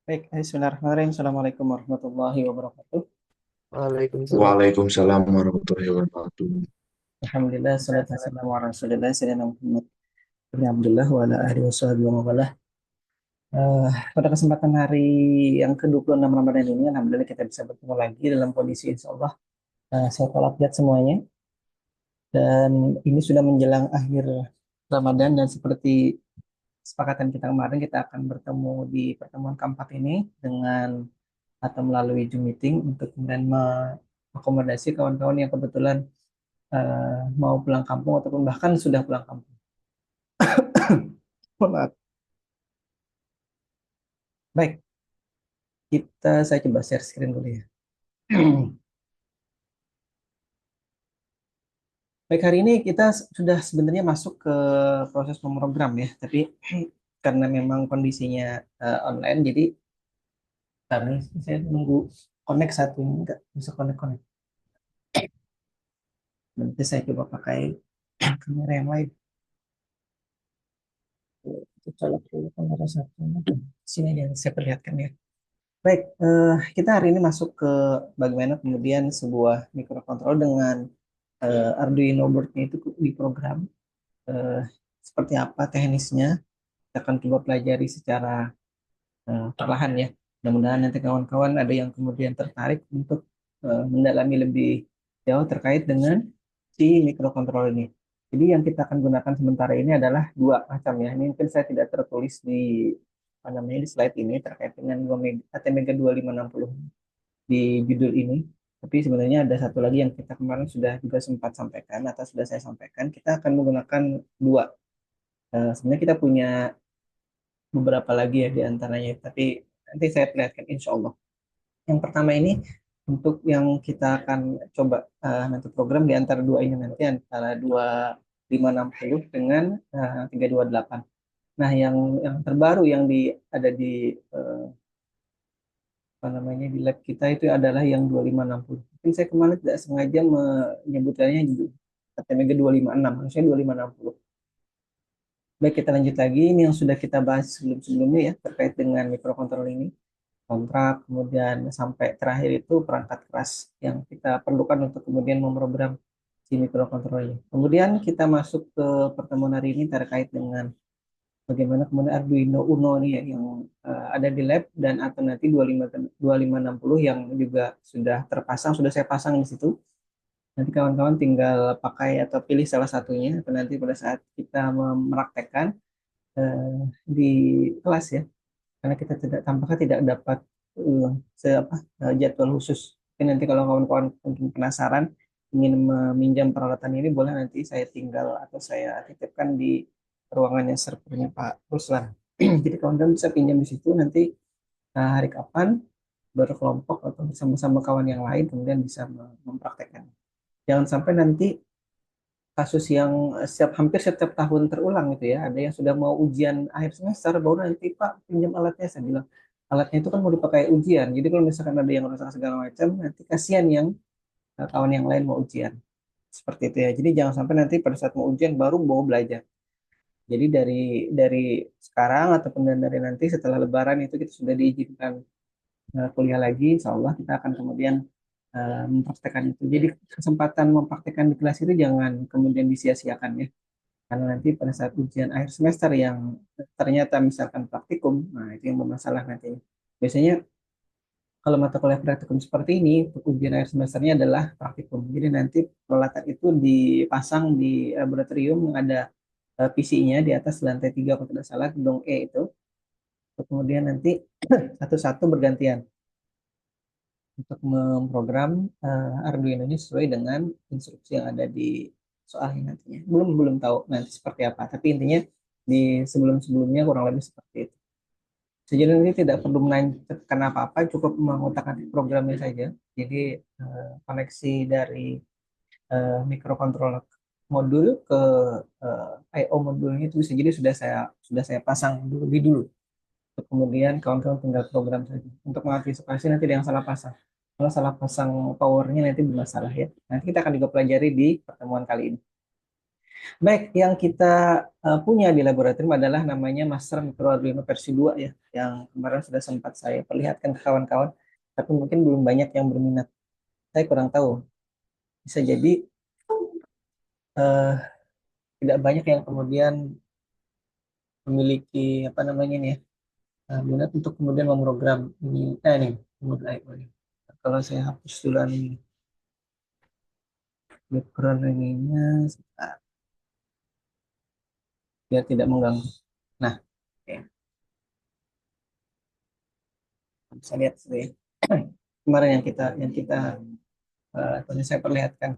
Baik, bismillahirrahmanirrahim. Assalamualaikum warahmatullahi wabarakatuh. Waalaikumsalam. Waalaikumsalam warahmatullahi wabarakatuh. Alhamdulillah, salatu wassalamu ala rasulillah, sayyidina Muhammad bin Abdullah wa ala alihi wa sahbihi wa mawalah. Pada kesempatan hari yang ke-26 Ramadan ini, Alhamdulillah kita bisa bertemu lagi dalam kondisi insya Allah sehat walafiat semuanya. Dan ini sudah menjelang akhir Ramadan dan seperti kesepakatan kita kemarin, kita akan bertemu di pertemuan keempat ini dengan atau melalui Zoom meeting untuk kemudian mengakomodasi kawan-kawan yang kebetulan mau pulang kampung ataupun bahkan sudah pulang kampung. Maaf. Baik, saya coba share screen dulu ya. Baik, hari ini kita sudah sebenarnya masuk ke proses memprogram ya, tapi karena memang kondisinya online, jadi kami saya nunggu connect satu ini nggak bisa connect. Nanti saya coba pakai kamera yang lain. Kita colok dulu kamera satu. Sini yang saya perlihatkan ya. Baik, kita hari ini masuk ke bagaimana kemudian sebuah microcontroller dengan Arduino board-nya itu diprogram. Eh, Seperti apa teknisnya, kita akan coba pelajari secara perlahan ya. Mudah-mudahan nanti kawan-kawan ada yang kemudian tertarik untuk mendalami lebih jauh terkait dengan si microcontroller ini. Jadi yang kita akan gunakan sementara ini adalah dua macam ya. Ini mungkin saya tidak tertulis di apa namanya di slide ini terkait dengan 2 mega, ATmega 2560 di judul ini. Tapi sebenarnya ada satu lagi yang kita kemarin sudah juga sempat sampaikan atau sudah saya sampaikan. Kita akan menggunakan dua. Sebenarnya kita punya beberapa lagi ya di antaranya, tapi nanti saya perlihatkan insya Allah. Yang pertama ini untuk yang kita akan coba nanti program di antara dua ini nanti antara 2560 dengan 328. Nah, yang terbaru yang ada di eh, apa namanya di lab kita itu adalah yang 2560. Mungkin saya kemarin tidak sengaja menyebutkannya ATmega 256, maksudnya 2560. Baik, kita lanjut lagi. Ini yang sudah kita bahas sebelum-sebelumnya ya terkait dengan microcontroller ini. Kontrak, kemudian sampai terakhir itu perangkat keras yang kita perlukan untuk kemudian memprogram si microcontroller. Kemudian kita masuk ke pertemuan hari ini terkait dengan bagaimana kemudian Arduino Uno nih ya, yang ada di lab dan atau nanti 2560 yang juga sudah terpasang, sudah saya pasang di situ. Nanti kawan-kawan tinggal pakai atau pilih salah satunya atau nanti pada saat kita mempraktekkan eh, di kelas ya, karena kita tidak tampaknya tidak dapat jadwal khusus. Tapi nanti kalau kawan-kawan mungkin penasaran ingin meminjam peralatan ini boleh nanti saya tinggal atau saya titipkan di ruangannya servernya Pak Ruslan. Jadi kawan-kawan bisa pinjam di situ nanti hari kapan berkelompok atau bersama-sama kawan yang lain kemudian bisa mempraktekkan. Jangan sampai nanti kasus yang hampir setiap tahun terulang gitu ya. Ada yang sudah mau ujian akhir semester baru nanti Pak pinjam alatnya. Saya bilang alatnya itu kan mau dipakai ujian. Jadi kalau misalkan ada yang rusak segala macam, nanti kasihan yang kawan yang lain mau ujian. Seperti itu ya. Jadi jangan sampai nanti pada saat mau ujian baru mau belajar. Jadi dari sekarang ataupun dari nanti setelah Lebaran itu kita sudah diizinkan kuliah lagi, insya Allah kita akan kemudian mempraktekkan itu. Jadi kesempatan mempraktekkan di kelas itu jangan kemudian disia-siakan ya. Karena nanti pada saat ujian akhir semester yang ternyata misalkan praktikum, nah itu yang bermasalah nantinya. Biasanya kalau mata kuliah praktikum seperti ini, untuk ujian akhir semesternya adalah praktikum. Jadi nanti peralatan itu dipasang di laboratorium yang ada PC-nya di atas lantai 3 kalau tidak salah, gedung E itu. Kemudian nanti satu-satu bergantian untuk memprogram Arduino ini sesuai dengan instruksi yang ada di soalnya nantinya. Belum belum tahu nanti seperti apa, tapi intinya di sebelum-sebelumnya kurang lebih seperti itu. Sejauh ini tidak perlu menanyakan apa-apa, cukup mengotak-atik programnya saja. Jadi koneksi dari microcontroller modul ke I/O modulnya itu bisa jadi sudah saya pasang lebih dulu. Kemudian kawan-kawan tinggal program saja. Untuk mengantisipasi nanti ada yang salah pasang. Kalau salah pasang powernya nanti bermasalah ya. Nanti kita akan juga pelajari di pertemuan kali ini. Baik, yang kita punya di laboratorium adalah namanya Master Micro Arduino versi 2 ya, yang kemarin sudah sempat saya perlihatkan ke kawan-kawan, tapi mungkin belum banyak yang berminat. Saya kurang tahu. Bisa jadi eh, tidak banyak yang kemudian memiliki apa namanya nih ya, minat untuk kemudian memprogram ini. Nih, menurut IO ini. Kalau saya hapus dulu ini background ininya, sebentar, biar tidak mengganggu. Nah, oke. Bisa lihat sih. Kemarin yang kita tadi saya perlihatkan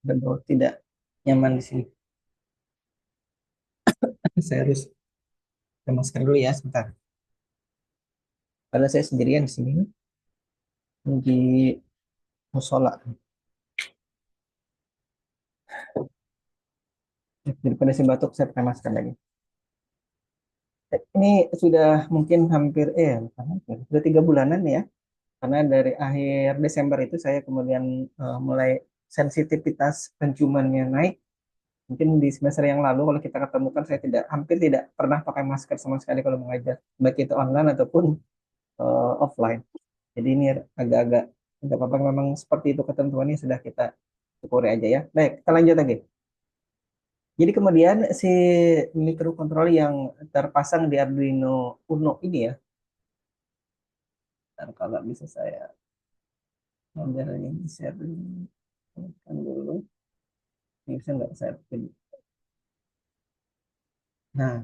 dan bahwa tidak nyaman di sini. Saya harus lemaskan dulu ya sebentar. Karena saya sendirian di sini di musola. Daripada si batuk saya pakai masker lagi. Ini sudah mungkin hampir bukan hampir, sudah 3 bulanan ya. Karena dari akhir Desember itu saya kemudian mulai sensitivitas penciumannya naik. Mungkin di semester yang lalu kalau kita ketemukan saya hampir tidak pernah pakai masker sama sekali kalau mengajar, baik itu online ataupun offline. Jadi ini agak-agak nggak apa-apa, memang seperti itu ketentuannya, sudah kita syukuri aja ya. Baik, kita lanjut lagi. Jadi kemudian si microcontroller yang terpasang di Arduino Uno ini ya, dan kalau bisa saya ambil ini share dulu. Ini bisa nggak saya pilih? Nah,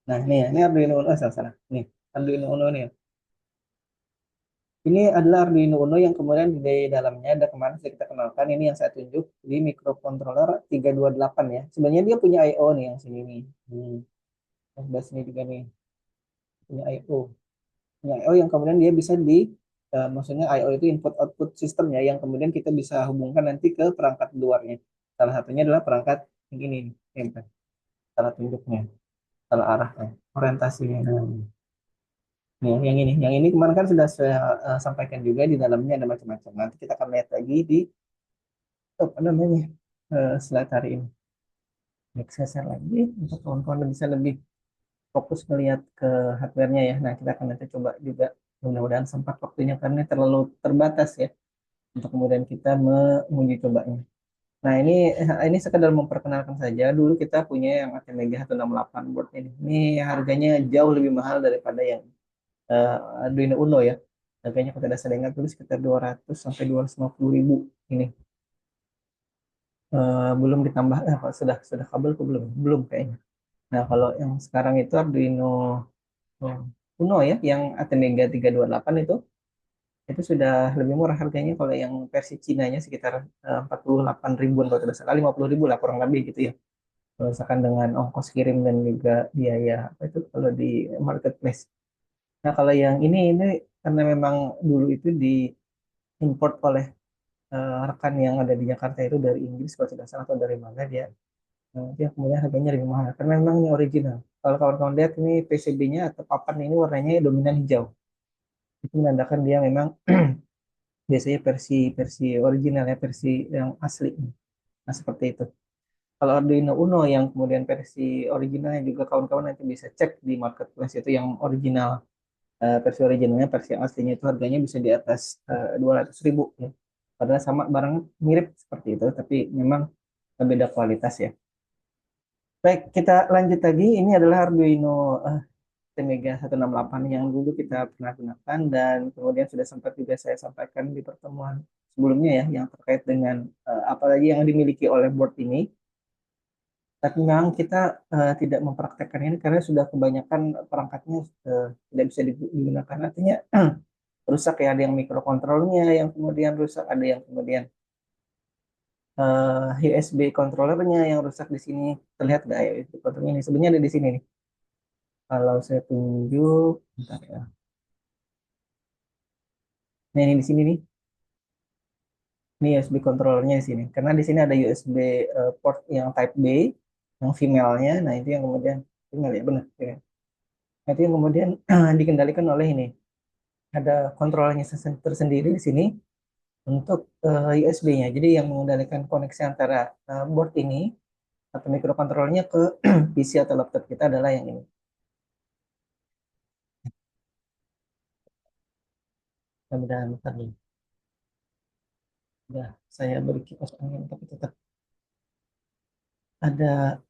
nah ini ya, ini Arduino Uno, salah salah. Nih, Arduino Uno nih. Ini adalah Arduino Uno yang kemudian di dalamnya ada kemarin sudah kita kenalkan, ini yang saya tunjuk di microcontroller 328 ya. Sebenarnya dia punya I/O nih yang sini nih. Yang sebelah sini juga nih punya I/O. Punya I/O yang kemudian dia bisa maksudnya I/O itu input output sistemnya yang kemudian kita bisa hubungkan nanti ke perangkat luarnya. Salah satunya adalah perangkat yang ini nih, yang salah tunjuknya, salah arahnya, orientasinya. Nah, yang ini kemarin kan sudah saya sampaikan juga di dalamnya ada macam-macam. Nanti kita akan lihat lagi di apa namanya slide hari ini. Baik, saya share lagi untuk kawan-kawan bisa lebih fokus melihat ke hardware-nya ya. Nah, kita akan nanti coba juga, mudah-mudahan sempat waktunya karena terlalu terbatas ya untuk kemudian kita menguji cobanya. Nah, ini sekedar memperkenalkan saja. Dulu kita punya yang ATmega 168 board ini. Ini harganya jauh lebih mahal daripada yang Arduino Uno ya. Harganya kalau tidak salah ingat dulu sekitar 200 sampai 250 ribu ini. Belum ditambah kalau sudah kabel kok belum kayaknya. Nah, kalau yang sekarang itu Arduino Uno ya, yang ATmega 328 itu sudah lebih murah harganya. Kalau yang versi Cinanya sekitar 48 ribuan kalau tidak salah, 50 ribu lah kurang lebih gitu ya. Kalau misalkan dengan ongkos kirim dan juga biaya apa itu kalau di marketplace. Nah, kalau yang ini karena memang dulu itu diimport oleh rekan yang ada di Jakarta itu dari Inggris kalau tidak salah atau dari mana dia. Dia kemudian harganya lebih mahal karena memang ini original. Kalau kawan-kawan lihat ini PCB-nya atau papan ini warnanya dominan hijau. Itu menandakan dia memang biasanya versi versi original ya, versi yang asli. Nah, seperti itu. Kalau Arduino Uno yang kemudian versi originalnya juga kawan-kawan nanti bisa cek di marketplace itu yang original, versi originalnya, versi aslinya itu harganya bisa di atas 200 ribu ya. Padahal sama barang mirip seperti itu, tapi memang beda kualitas ya. Baik, kita lanjut lagi. Ini adalah Arduino Mega 168 yang dulu kita pernah gunakan dan kemudian sudah sempat juga saya sampaikan di pertemuan sebelumnya ya, yang terkait dengan apalagi yang dimiliki oleh board ini. Tapi memang kita tidak mempraktekkan ini karena sudah kebanyakan perangkatnya tidak bisa digunakan. Artinya rusak ya, ada yang mikrokontrolnya yang kemudian rusak, ada yang kemudian USB controllernya yang rusak di sini. Terlihat nggak ya itu kontrolnya ini? Sebenarnya ada di sini nih. Kalau saya tunjuk, bentar ya. Nah, ini di sini nih. Ini USB controllernya di sini. Karena di sini ada USB port yang Type B, yang female-nya. Nah, itu yang kemudian female ya, benar. Ya. Nah, itu yang kemudian dikendalikan oleh ini. Ada kontrolnya tersendiri di sini. untuk USB-nya. Jadi yang mengendalikan koneksi antara board ini atau mikrokontrolernya ke PC atau laptop kita adalah yang ini. Mudah-mudahan bentar dulu. Udah, saya beri kipas angin tapi tetap ada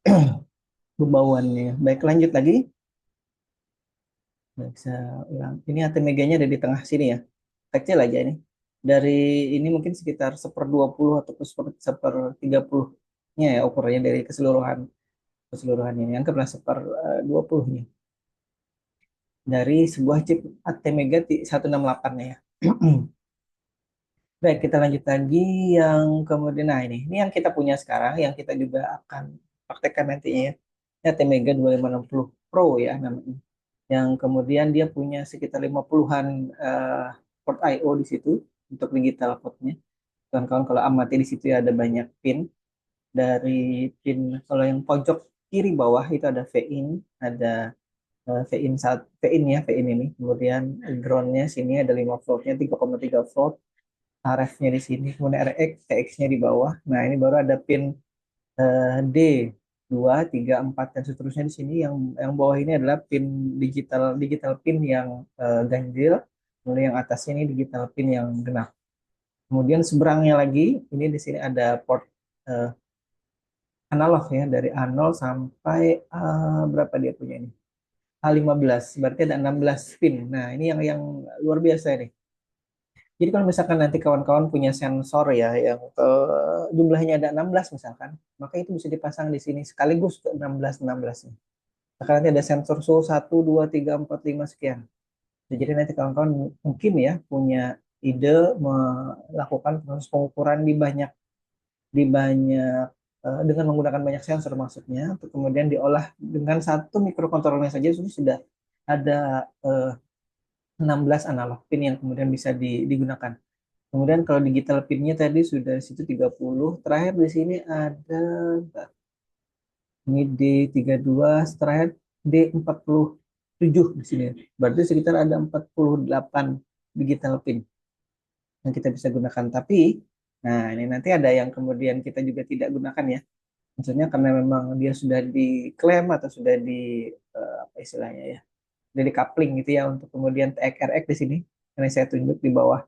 bebauannya. Baik, lanjut lagi. Baik, saya ulang. Ini ATmega-nya ada di tengah sini ya. Kecil aja ini. Dari ini mungkin sekitar 1/20 atau seper 30-nya ya ukurannya dari keseluruhan ini. Anggaplah 1/20-nya. Dari sebuah chip ATmega 168 ya. Baik, kita lanjut lagi yang kemudian, nah ini yang kita punya sekarang, yang kita juga akan praktekkan nantinya ya. Ini ATmega 2560 Pro ya namanya. Yang kemudian dia punya sekitar 50-an port I/O di situ untuk digital portnya. Kawan-kawan kalau amati di situ ya ada banyak pin. Dari pin kalau yang pojok kiri bawah itu ada VIN, ada VIN ya, VIN ini. Kemudian groundnya sini ada 5 voltnya, 3,3 volt. RF-nya di sini, kemudian RX, TX-nya di bawah. Nah, ini baru ada pin D 2, 3, 4 dan seterusnya di sini. Yang bawah ini adalah pin digital digital pin yang ganjil. Kemudian yang atasnya ini digital pin yang genap. Kemudian seberangnya lagi, ini di sini ada port eh, analog ya dari A0 sampai berapa dia punya ini? A15. Berarti ada 16 pin. Nah, ini yang luar biasa ini. Jadi kalau misalkan nanti kawan-kawan punya sensor ya yang jumlahnya ada 16 misalkan, maka itu bisa dipasang di sini sekaligus ke 16-16-nya. Maka nanti ada sensor suhu 1, 2, 3, 4, 5 sekian. Jadi nanti kawan-kawan mungkin ya punya ide melakukan proses pengukuran di banyak dengan menggunakan banyak sensor maksudnya, untuk kemudian diolah dengan satu mikrokontrolernya saja sudah ada 16 analog pin yang kemudian bisa digunakan. Kemudian kalau digital pinnya tadi sudah situ 30. Terakhir di sini ada ini D32, terakhir D47 di sini. Berarti sekitar ada 48 digital pin yang kita bisa gunakan. Tapi nah ini nanti ada yang kemudian kita juga tidak gunakan ya. Maksudnya karena memang dia sudah diklaim atau sudah di apa istilahnya ya, sudah di coupling gitu ya untuk kemudian TX-RX di sini. Ini saya tunjuk di bawah.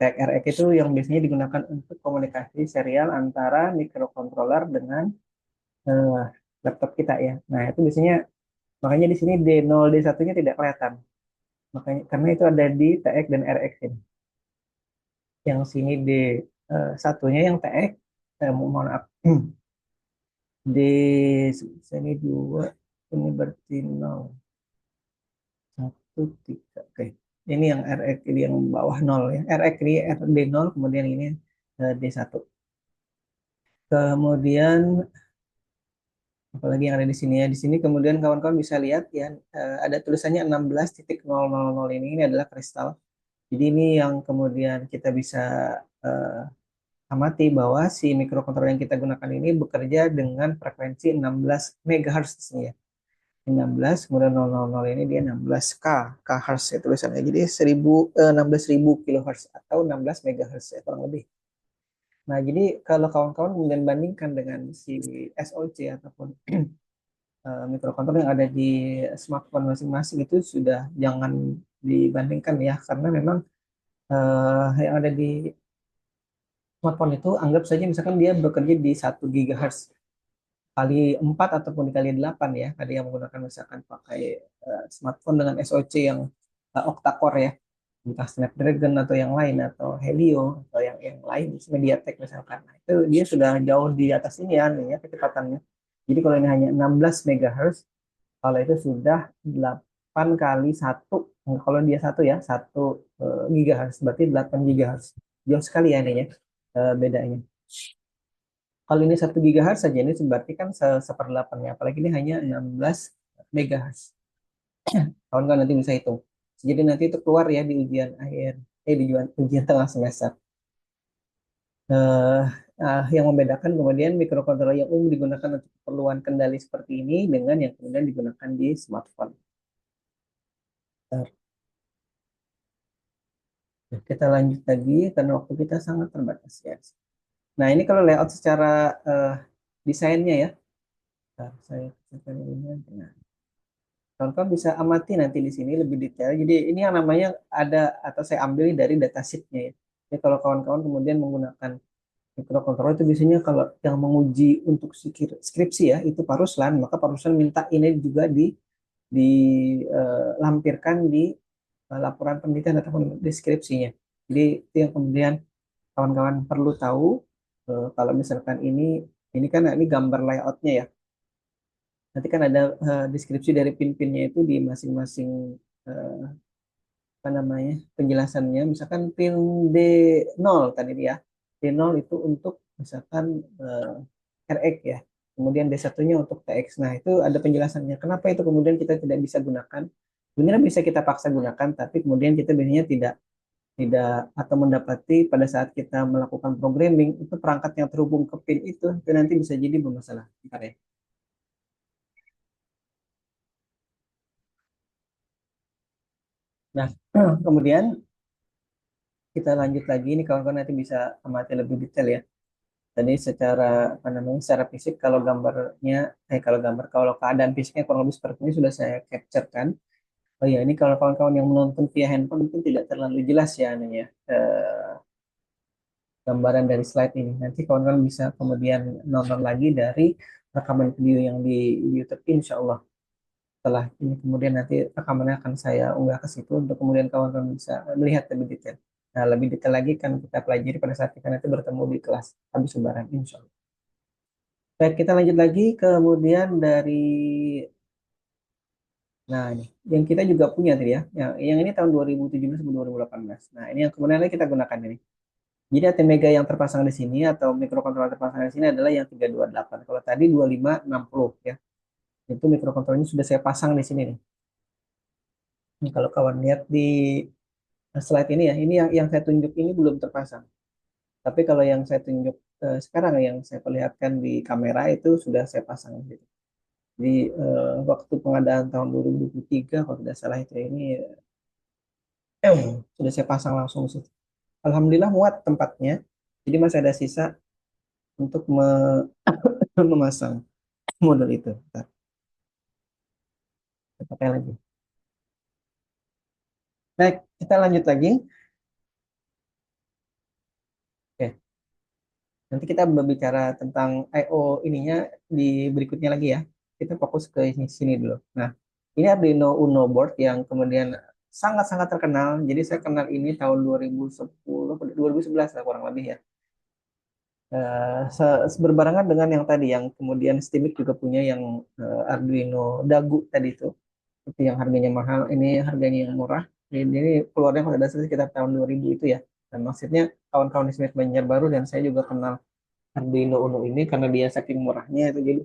TX-RX itu yang biasanya digunakan untuk komunikasi serial antara microcontroller dengan eh, laptop kita ya. Nah, itu biasanya makanya di sini D0 D1-nya tidak kelihatan. Makanya karena itu ada di TX dan RX ini. Yang sini D1-nya yang TX mohon maaf. D sini 2 ini berarti 0 1 3. Oke. Ini yang RX ini yang bawah 0 ya. RX ini D0 kemudian ini D1. Kemudian apalagi yang ada di sini ya. Di sini kemudian kawan-kawan bisa lihat ya ada tulisannya 16.000 ini adalah kristal. Jadi ini yang kemudian kita bisa eh, amati bahwa si mikrokontroler yang kita gunakan ini bekerja dengan frekuensi 16 MHz di sini ya. 16 kemudian 000 ini dia 16 K Hz ya tulisannya. Jadi 16.000 kHz atau 16 MHz ya kurang lebih. Nah, jadi kalau kawan-kawan kemudian bandingkan dengan si SOC ataupun mikrokontroler yang ada di smartphone masing-masing itu sudah jangan dibandingkan ya, karena memang yang ada di smartphone itu anggap saja misalkan dia bekerja di 1 GHz kali 4 ataupun dikali 8 ya. Ada yang menggunakan misalkan pakai smartphone dengan SoC yang octa-core ya, entah Snapdragon atau yang lain atau Helio atau yang lain MediaTek misalkan. Nah, itu dia sudah jauh di atas ini ya kecepatannya. Jadi kalau ini hanya 16 MHz, kalau itu sudah 8 kali 1. Kalau dia satu ya, 1 GHz berarti 8 GHz. Jauh sekali ya ini ya bedanya. Kalau ini 1 GHz saja ini berarti kan seperdelapannya. Apalagi ini hanya 16 MHz. Kawan-kawan nanti bisa hitung. Jadi nanti itu keluar ya di ujian akhir, di ujian tengah semester. Eh, yang membedakan kemudian mikrokontroler yang umum digunakan untuk keperluan kendali seperti ini dengan yang kemudian digunakan di smartphone. Kita lanjut lagi karena waktu kita sangat terbatas ya. Nah, ini kalau layout secara desainnya ya. Bentar, saya kecilkan ini. Nah, kawan-kawan bisa amati nanti di sini lebih detail. Jadi ini yang namanya ada atau saya ambil dari datasheetnya ya. Jadi kalau kawan-kawan kemudian menggunakan microcontroller itu biasanya kalau yang menguji untuk skripsi ya itu Paruslan, maka Paruslan minta ini juga dilampirkan di laporan penelitian ataupun deskripsinya. Jadi itu yang kemudian kawan-kawan perlu tahu kalau misalkan ini kan ini gambar layoutnya ya. Nanti kan ada deskripsi dari pin-pinnya itu di masing-masing eh, apa namanya penjelasannya. Misalkan pin D0 tadi ya. D0 itu untuk misalkan RX ya. Kemudian D1-nya untuk TX. Nah, itu ada penjelasannya. Kenapa itu kemudian kita tidak bisa gunakan? Sebenarnya bisa kita paksa gunakan, tapi kemudian kita biasanya tidak tidak atau mendapati pada saat kita melakukan programming itu perangkat yang terhubung ke pin itu nanti bisa jadi bermasalah. Bentar ya. Nah, kemudian kita lanjut lagi ini kawan-kawan nanti bisa amati lebih detail ya. Tadi secara apa namanya secara fisik kalau keadaan fisiknya kurang lebih seperti ini sudah saya capture kan. Oh ya, ini kalau kawan-kawan yang menonton via handphone mungkin tidak terlalu jelas ya anunya gambaran dari slide ini. Nanti kawan-kawan bisa kemudian nonton lagi dari rekaman video yang di YouTube insya Allah. Setelah ini kemudian nanti rekamannya akan saya unggah ke situ untuk kemudian kawan-kawan bisa melihat lebih detail. Nah, lebih detail lagi kan kita pelajari pada saat kita nanti bertemu di kelas habis lebaran insya Allah. Baik, kita lanjut lagi kemudian dari nah ini yang kita juga punya tadi ya. Yang ini tahun 2017 sampai 2018. Nah, ini yang kemudian lagi kita gunakan ini. Jadi ATmega yang terpasang di sini atau mikrokontroler terpasang di sini adalah yang 328. Kalau tadi 2560 ya. Itu mikrokontrolernya sudah saya pasang di sini nih. Ini kalau kawan lihat di slide ini ya, ini yang saya tunjuk ini belum terpasang. Tapi kalau yang saya tunjuk sekarang yang saya perlihatkan di kamera itu sudah saya pasang gitu. Di waktu pengadaan tahun 2023 kalau tidak salah itu ini sudah saya pasang langsung sih. Alhamdulillah muat tempatnya. Jadi masih ada sisa untuk memasang model itu. Bentar, kita pakai lagi. Baik, kita lanjut lagi. Oke, nanti kita berbicara tentang I/O ininya di berikutnya lagi ya. Kita fokus ke sini dulu. Nah, ini Arduino Uno board yang kemudian sangat-sangat terkenal. Jadi saya kenal ini tahun 2010, 2011 lah kurang lebih ya. Berbarengan dengan yang tadi, yang kemudian Steamik juga punya yang Arduino Dagu tadi itu yang harganya mahal, ini harganya yang murah. Ini keluarnya kalau tidak salah sekitar tahun 2000 itu ya. Dan maksudnya kawan-kawan di Smith Banjarbaru dan saya juga kenal Arduino Uno ini karena dia saking murahnya itu jadi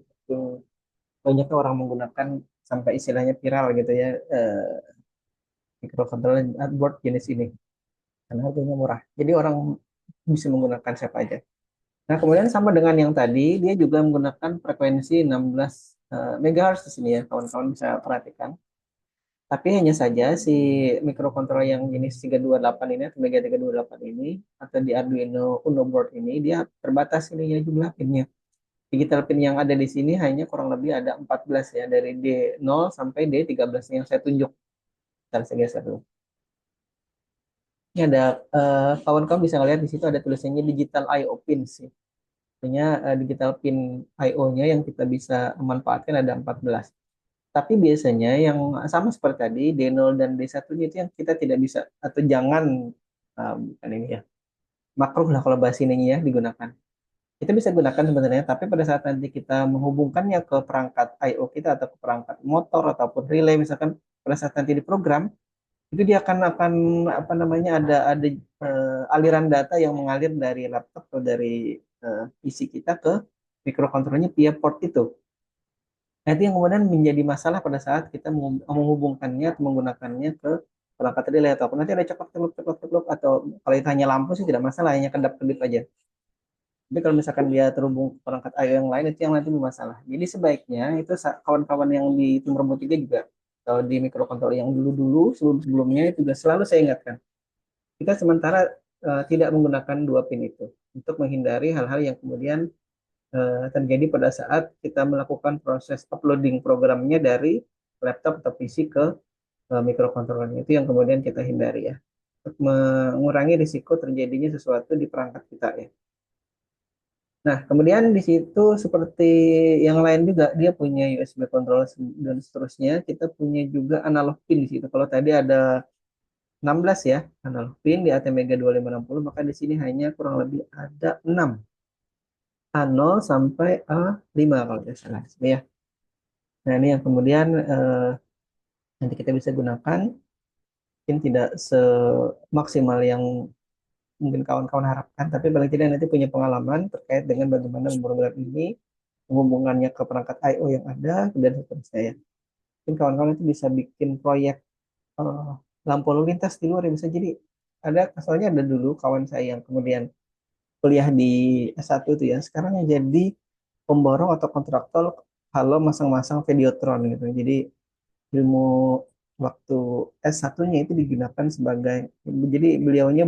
banyaknya orang menggunakan sampai istilahnya viral gitu ya microcontroller board jenis ini karena harganya murah. Jadi orang bisa menggunakan siapa aja. Nah, kemudian sama dengan yang tadi, dia juga menggunakan frekuensi 16 MHz di sini ya, kawan-kawan bisa perhatikan. Tapi hanya saja si mikrokontroler yang jenis 328 ini atau Mega 328 ini atau di Arduino Uno board ini dia terbatas ini ya jumlah pinnya. Digital pin yang ada di sini hanya kurang lebih ada 14 ya dari D0 sampai D13 yang saya tunjuk. Ntar saya geser dulu. Ini ada kawan-kawan bisa lihat di situ ada tulisannya digital I/O pin sih. Artinya digital pin I/O-nya yang kita bisa manfaatkan ada 14. Tapi biasanya yang sama seperti tadi, D0 dan D1-nya itu yang kita tidak bisa atau jangan bukan ini ya. Makruh lah kalau bahasa ininya ya digunakan. Kita bisa gunakan sebenarnya, tapi pada saat nanti kita menghubungkannya ke perangkat I/O kita atau ke perangkat motor ataupun relay misalkan pada saat nanti diprogram, itu dia akan apa namanya ada aliran data yang mengalir dari laptop atau dari PC kita ke mikrokontrolernya via port itu. Nah, itu yang kemudian menjadi masalah pada saat kita menghubungkannya atau menggunakannya ke perangkat relay ataupun nanti ada ceklok atau kalau itu hanya lampu sih tidak masalah, hanya kedap-kedip aja. Tapi kalau misalkan dia terhubung ke perangkat I/O yang lain itu yang nanti bermasalah. Jadi sebaiknya itu kawan-kawan yang di tim robotika juga atau di mikrokontroler yang dulu-dulu sebelum-sebelumnya itu juga selalu saya ingatkan. kita sementara tidak menggunakan dua pin itu untuk menghindari hal-hal yang kemudian terjadi pada saat kita melakukan proses uploading programnya dari laptop atau PC ke mikrokontrolernya. Itu yang kemudian kita hindari ya, untuk mengurangi risiko terjadinya sesuatu di perangkat kita ya. Nah, kemudian di situ seperti yang lain juga dia punya USB control dan seterusnya. Kita punya juga analog pin di situ. Kalau tadi ada 16 ya analog pin di ATmega 2560, maka di sini hanya kurang lebih ada 6. A0 sampai A5 kalau tidak salah. Ya. Nah, ini yang kemudian nanti kita bisa gunakan. Mungkin tidak semaksimal yang mungkin kawan-kawan harapkan, tapi paling tidak nanti punya pengalaman terkait dengan bagaimana memprogram ini, menghubungkannya ke perangkat I/O yang ada, dan seterusnya ya. Mungkin kawan-kawan itu bisa bikin proyek eh, lampu lalu lintas di luar ya bisa jadi. Ada, soalnya ada dulu kawan saya yang kemudian kuliah di S1 itu ya, sekarang yang jadi pemborong atau kontraktor kalau masang-masang Videotron gitu. Jadi ilmu waktu S1-nya itu digunakan sebagai, jadi beliaunya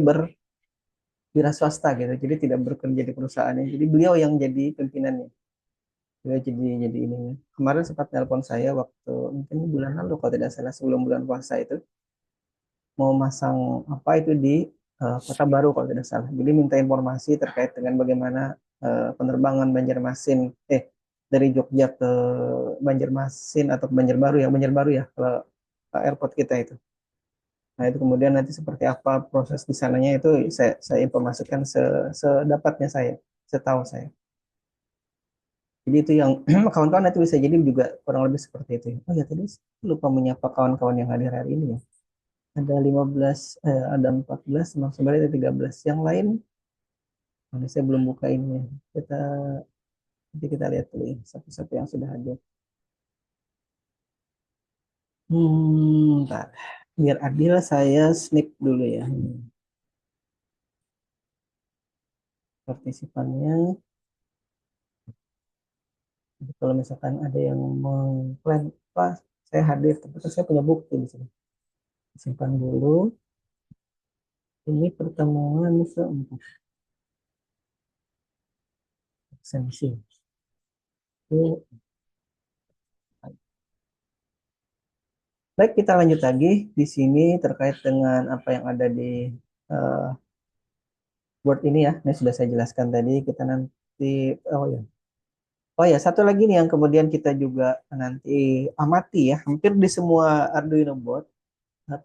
wira swasta gitu, jadi tidak bekerja di perusahaannya. Jadi beliau yang jadi pimpinannya. Beliau jadi ininya. Kemarin sempat telepon saya waktu mungkin bulan lalu kalau tidak salah, sebelum bulan puasa itu, mau masang apa itu di Kota Baru kalau tidak salah. Jadi minta informasi terkait dengan bagaimana penerbangan Banjarmasin dari Jogja ke Banjarmasin atau ke Banjarbaru ya, Banjarbaru ya kalau airport kita itu. Nah, itu kemudian nanti seperti apa proses di sananya itu saya informasikan sedapatnya saya, setahu saya. Jadi itu yang kawan-kawan nanti bisa jadi juga kurang lebih seperti itu. Oh ya, tadi lupa menyapa kawan-kawan yang hadir hari ini ya. Ada 15, ada 14, sebenarnya ada 13. Yang lain, ini saya belum buka ini ya. Nanti kita lihat dulu ya, satu-satu yang sudah hadir. Ntar. Biar adil saya snip dulu ya. Partisipannya. Jadi kalau misalkan ada yang mengklaim, Pak, saya hadir, tapi kan saya punya bukti di sini. Simpan dulu. Ini pertemuan keempat. Absensi. Ini. Baik, kita lanjut lagi di sini terkait dengan apa yang ada di uh, Word ini ya. Ini sudah saya jelaskan tadi. Kita nanti, oh ya, oh ya, satu lagi nih yang kemudian kita juga nanti amati ya. Hampir di semua Arduino board,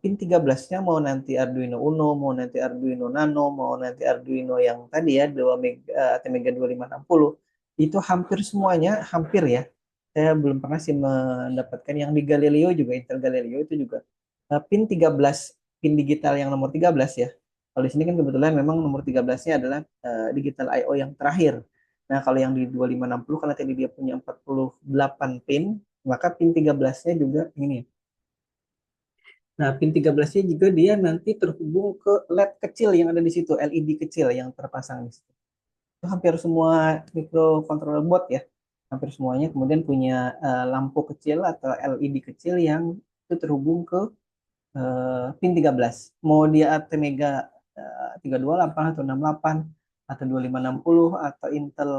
pin 13-nya mau nanti Arduino Uno, mau nanti Arduino Nano, mau nanti Arduino yang tadi ya 2 mega, ATmega 2560, itu hampir semuanya, hampir ya. Saya belum pernah sih mendapatkan yang di Galileo juga, Intel Galileo itu juga pin 13, pin digital yang nomor 13 ya. Kalau di sini kan kebetulan memang nomor 13-nya adalah digital I/O yang terakhir. Nah, kalau yang di 2560 karena tadi dia punya 48 pin, maka pin 13-nya juga ini. Nah, pin 13-nya juga dia nanti terhubung ke LED kecil yang ada di situ, LED kecil yang terpasang di situ. Itu hampir semua microcontroller board ya, hampir semuanya kemudian punya lampu kecil atau LED kecil yang itu terhubung ke pin 13. Mau dia ATmega 328 atau 68 atau 2560 atau Intel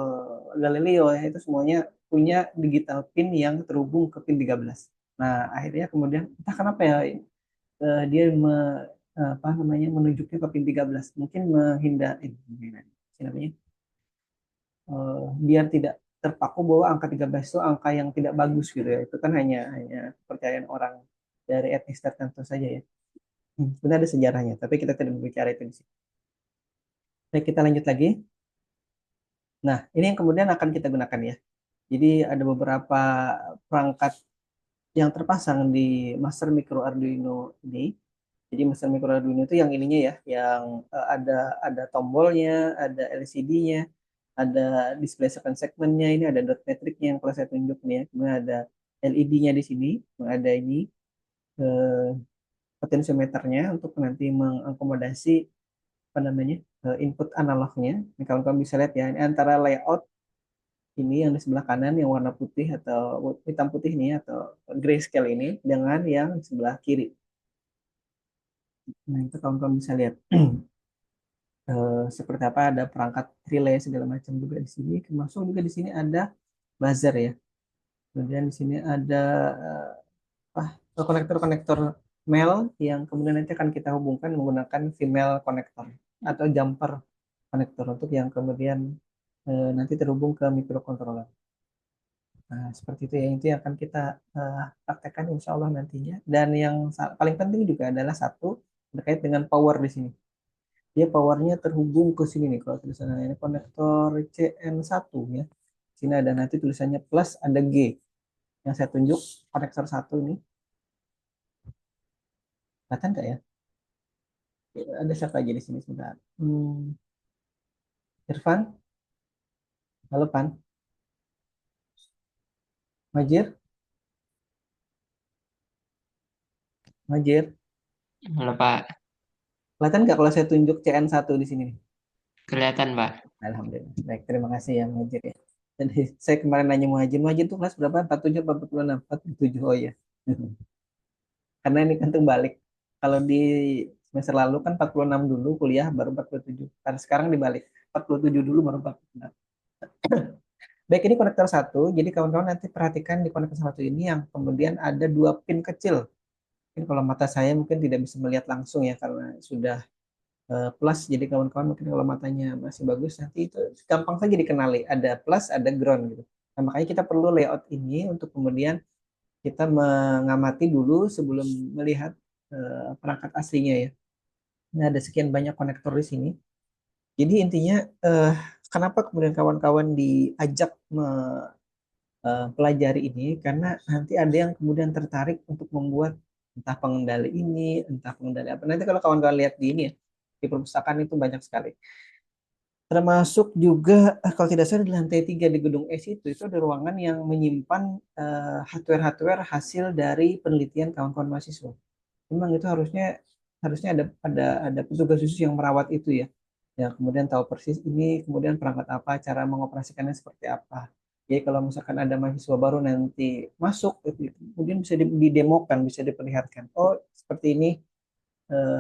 Galileo ya, itu semuanya punya digital pin yang terhubung ke pin 13. Nah, akhirnya kemudian entah kenapa ya dia apa namanya menunjuknya ke pin 13, mungkin menghindari namanya biar tidak terpaku bahwa angka 13 itu angka yang tidak bagus gitu ya. Itu kan hanya kepercayaan orang dari etnis tertentu saja ya. Sebenarnya ada sejarahnya, tapi kita tidak berbicara itu di sini. Baik, kita lanjut lagi. Nah, ini yang kemudian akan kita gunakan ya. Jadi ada beberapa perangkat yang terpasang di Master Micro Arduino ini. Jadi Master Micro Arduino itu yang ininya ya, yang ada tombolnya, ada LCD-nya, ada display second segmentnya, ini ada dot matrix-nya yang kalau saya tunjuk nih ya, kemudian ada LED-nya di sini, ada ini eh, potensiometernya untuk nanti mengakomodasi apa namanya input analognya. Ini kalau kamu bisa lihat ya, ini antara layout ini yang di sebelah kanan yang warna putih atau hitam putih ini atau grayscale ini dengan yang sebelah kiri. Nah, itu kawan-kawan bisa lihat seperti apa, ada perangkat relay segala macam juga di sini, termasuk juga di sini ada buzzer ya. Kemudian di sini ada konektor-konektor male yang kemudian nanti akan kita hubungkan menggunakan female konektor atau jumper konektor untuk yang kemudian nanti terhubung ke microcontroller. Nah, seperti itu ya, itu yang akan kita praktekkan insya Allah nantinya. Dan yang paling penting juga adalah satu terkait dengan power di sini. Dia powernya terhubung ke sini nih. Kalau tulisannya ini konektor CN1 ya. Sini ada nanti tulisannya plus, ada G. Yang saya tunjuk konektor 1 ini. Kelihatan nggak ya? Ada siapa aja di sini sebentar. Irfan, halo Pan, Majir, Majir. Halo Pak, Kelihatan nggak kalau saya tunjuk CN1 di sini nih? kelihatan Pak. Alhamdulillah. Baik, terima kasih ya Majid ya. Jadi saya kemarin nanya Muhajir, Muhajir tuh kelas berapa? 47 apa 46? 47, oh ya. Karena ini kan terbalik. Kalau di semester lalu kan 46 dulu kuliah baru 47. Karena sekarang dibalik. 47 dulu baru 46. Baik, ini konektor satu. Jadi kawan-kawan nanti perhatikan di konektor satu ini yang kemudian ada dua pin kecil. Mungkin kalau mata saya mungkin tidak bisa melihat langsung ya karena sudah plus, jadi kawan-kawan mungkin kalau matanya masih bagus nanti itu gampang saja dikenali, ada plus ada ground gitu. Nah, makanya kita perlu layout ini untuk kemudian kita mengamati dulu sebelum melihat perangkat aslinya ya. Ini ada sekian banyak konektor di sini, jadi intinya kenapa kemudian kawan-kawan diajak mempelajari ini, karena nanti ada yang kemudian tertarik untuk membuat entah pengendali ini, entah pengendali apa. Nanti kalau kawan-kawan lihat di ini ya, di perpustakaan itu banyak sekali. Termasuk juga kalau tidak salah di lantai 3 di gedung S itu ada ruangan yang menyimpan hardware-hardware hasil dari penelitian kawan-kawan mahasiswa. Memang itu harusnya harusnya ada petugas khusus yang merawat itu ya. Yang kemudian tahu persis ini kemudian perangkat apa, cara mengoperasikannya seperti apa. Jadi kalau misalkan ada mahasiswa baru nanti masuk, itu kemudian bisa didemokan, bisa diperlihatkan. Oh, seperti ini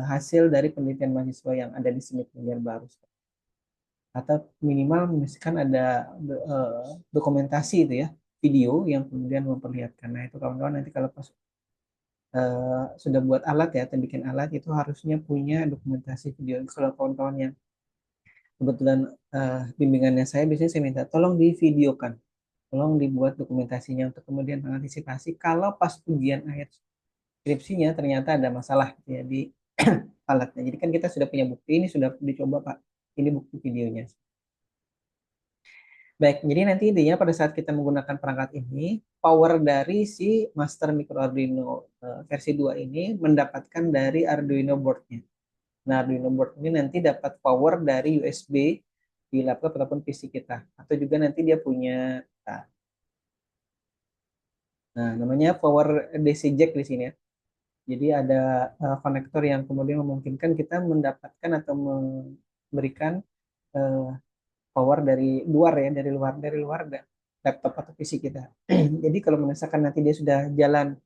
hasil dari penelitian mahasiswa yang ada di sini kemudian baru. Atau minimal misalkan ada dokumentasi itu ya, video yang kemudian memperlihatkan. Nah itu kawan-kawan nanti kalau pas sudah buat alat ya atau bikin alat itu harusnya punya dokumentasi video. Kalau kawan-kawan yang kebetulan bimbingannya saya, biasanya saya minta tolong divideokan, tolong dibuat dokumentasinya untuk kemudian mengantisipasi kalau pas ujian akhir skripsinya ternyata ada masalah gitu ya di alatnya. Jadi kan kita sudah punya bukti, ini sudah dicoba Pak, ini bukti videonya. Baik, jadi nanti intinya pada saat kita menggunakan perangkat ini, power dari si Master Micro Arduino versi 2 ini mendapatkan dari Arduino board-nya. Nah, Arduino board ini nanti dapat power dari USB di laptop ataupun PC kita. Atau juga nanti dia punya, nah namanya power DC jack di sini ya. Jadi ada konektor yang kemudian memungkinkan kita mendapatkan atau memberikan uh, power dari luar ya, dari luar laptop atau PC kita. Jadi kalau misalkan nanti dia sudah jalan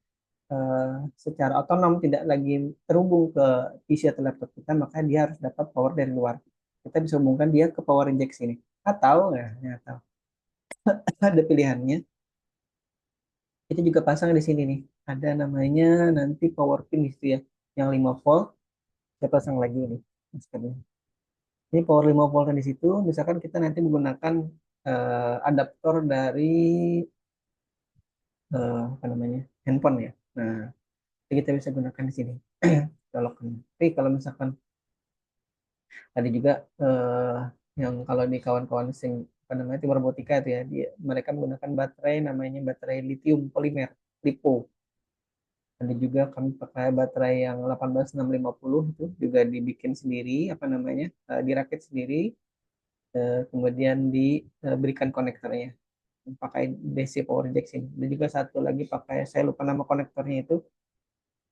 secara otonom, tidak lagi terhubung ke PC atau laptop kita, maka dia harus dapat power dari luar. Kita bisa hubungkan dia ke power injek sini. Atau atau ada pilihannya. Kita juga pasang di sini nih. Ada namanya nanti power pin di situ ya, yang 5 volt. Saya pasang lagi nih. Ini power 5 volt di situ. Misalkan kita nanti menggunakan adaptor dari apa namanya, handphone ya. Nah, jadi kita bisa gunakan di sini. Colokan. Tapi kalau misalkan tadi juga yang kalau di kawan-kawan sing apa namanya tim robotika itu ya, mereka menggunakan baterai namanya baterai lithium polimer LiPo. Ada juga kami pakai baterai yang 18650 itu juga dibikin sendiri apa namanya dirakit sendiri, kemudian diberikan konektornya pakai DC power jack sini. Dan juga satu lagi pakai, saya lupa nama konektornya itu,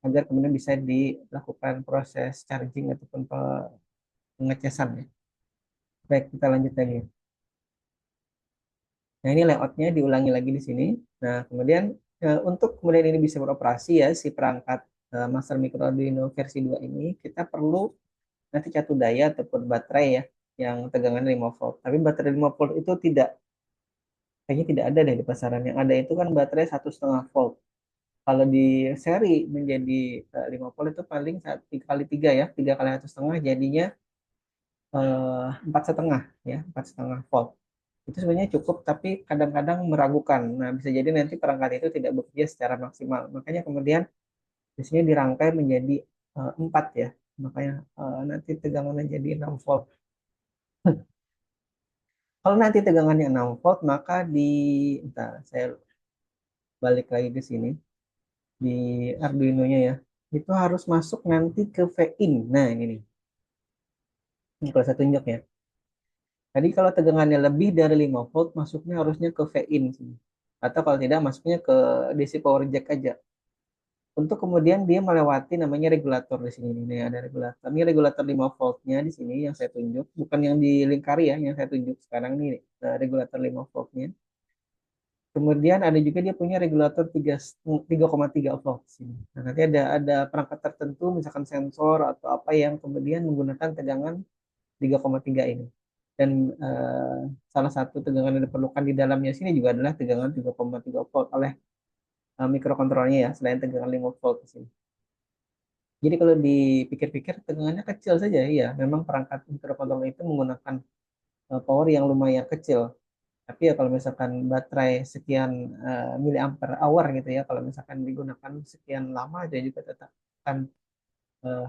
agar kemudian bisa dilakukan proses charging ataupun pengecasan ya. Baik, kita lanjut lagi. Nah, ini layoutnya diulangi lagi di sini. Nah, kemudian untuk kemudian ini bisa beroperasi ya si perangkat Master Micro Arduino versi 2 ini, kita perlu nanti catu daya ataupun baterai ya, yang tegangan 5 volt. Tapi baterai 5 volt itu kayaknya tidak ada deh di pasaran. Yang ada itu kan baterai 1,5 volt. Kalau di seri menjadi 5 volt itu paling 3 kali 3 ya, 3 kali 1,5 jadinya 4,5 ya, 4,5 volt. Itu sebenarnya cukup, tapi kadang-kadang meragukan. Nah, bisa jadi nanti perangkat itu tidak bekerja secara maksimal. Makanya kemudian biasanya dirangkai menjadi 4 ya. Makanya nanti tegangannya jadi 6 volt. Kalau nanti tegangannya 6 volt, maka entar saya balik lagi ke sini, di Arduino-nya ya, itu harus masuk nanti ke Vin. Nah, ini nih. Ini kalau saya tunjuk ya. Tadi kalau tegangannya lebih dari 5 volt, masuknya harusnya ke Vin sini. Atau kalau tidak, masuknya ke DC power jack aja. Untuk kemudian dia melewati namanya regulator di sini. Nih ada regulator. Ini regulator 5 voltnya di sini yang saya tunjuk. Bukan yang di lingkari ya, yang saya tunjuk sekarang nih. Regulator 5 voltnya. Kemudian ada juga dia punya regulator 3,3 volt di sini. Nah, nanti ada perangkat tertentu, misalkan sensor atau apa yang kemudian menggunakan tegangan 3,3 ini. Dan salah satu tegangan yang diperlukan di dalamnya sini juga adalah tegangan 3,3 volt oleh mikrokontrolnya ya, selain tegangan 5 volt di sini. Jadi kalau dipikir-pikir tegangannya kecil saja, ya. Memang perangkat mikrokontroler itu menggunakan power yang lumayan kecil. Tapi ya kalau misalkan baterai sekian miliampere hour gitu ya, kalau misalkan digunakan sekian lama, dia juga tetap akan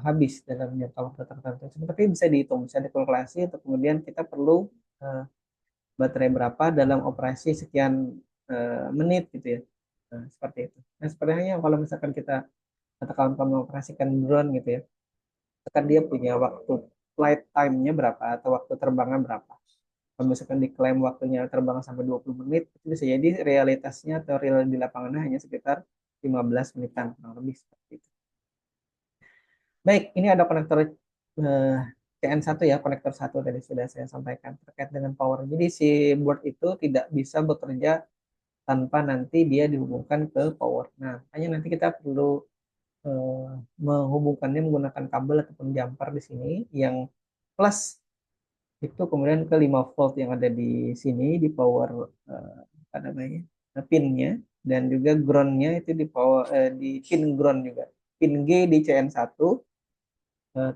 habis dalam jangka waktu tertentu. Tapi bisa dihitung, bisa dikalkulasi, atau kemudian kita perlu eh, baterai berapa dalam operasi sekian menit gitu ya. Nah, seperti itu. Nah, sebenarnya kalau misalkan kita atau kawan-kawan mengoperasikan drone gitu ya, kan dia punya waktu flight time-nya berapa atau waktu terbangnya berapa. Kalau misalkan diklaim waktunya terbang sampai 20 menit, itu bisa jadi realitasnya atau real di lapangannya hanya sekitar 15 menitan, kurang lebih seperti itu. Baik, ini ada konektor CN1 ya, konektor satu tadi sudah saya sampaikan terkait dengan power. Jadi si board itu tidak bisa bekerja tanpa nanti dia dihubungkan ke power. Nah, hanya nanti kita perlu eh, menghubungkannya menggunakan kabel ataupun jumper di sini yang plus itu kemudian ke 5 volt yang ada di sini di power apa namanya pinnya, dan juga groundnya itu di power di pin ground juga, pin G di CN1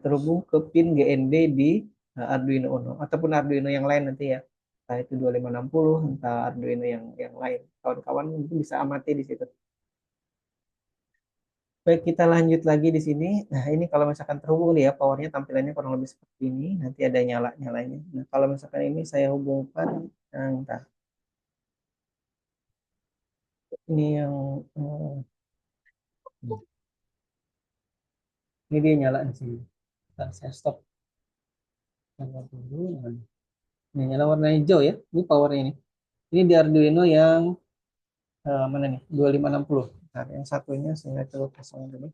terhubung ke pin GND di Arduino Uno ataupun Arduino yang lain nanti ya, entah itu 2560, entah Arduino yang lain, kawan-kawan mungkin bisa amati di situ. Baik, kita lanjut lagi di sini. Nah, ini kalau misalkan terhubung nih ya, powernya tampilannya kurang lebih seperti ini. Nanti ada nyala-nyalanya. Nah, kalau misalkan ini saya hubungkan, nah, entah. Ini yang ini dia nyala di sini. Ntar saya stop. Nyala dulu. Nah, ini nyala warna hijau ya. Ini powernya ini. Ini di Arduino yang mana nih? 2560. Nah, yang satunya saya coba pasang dulu.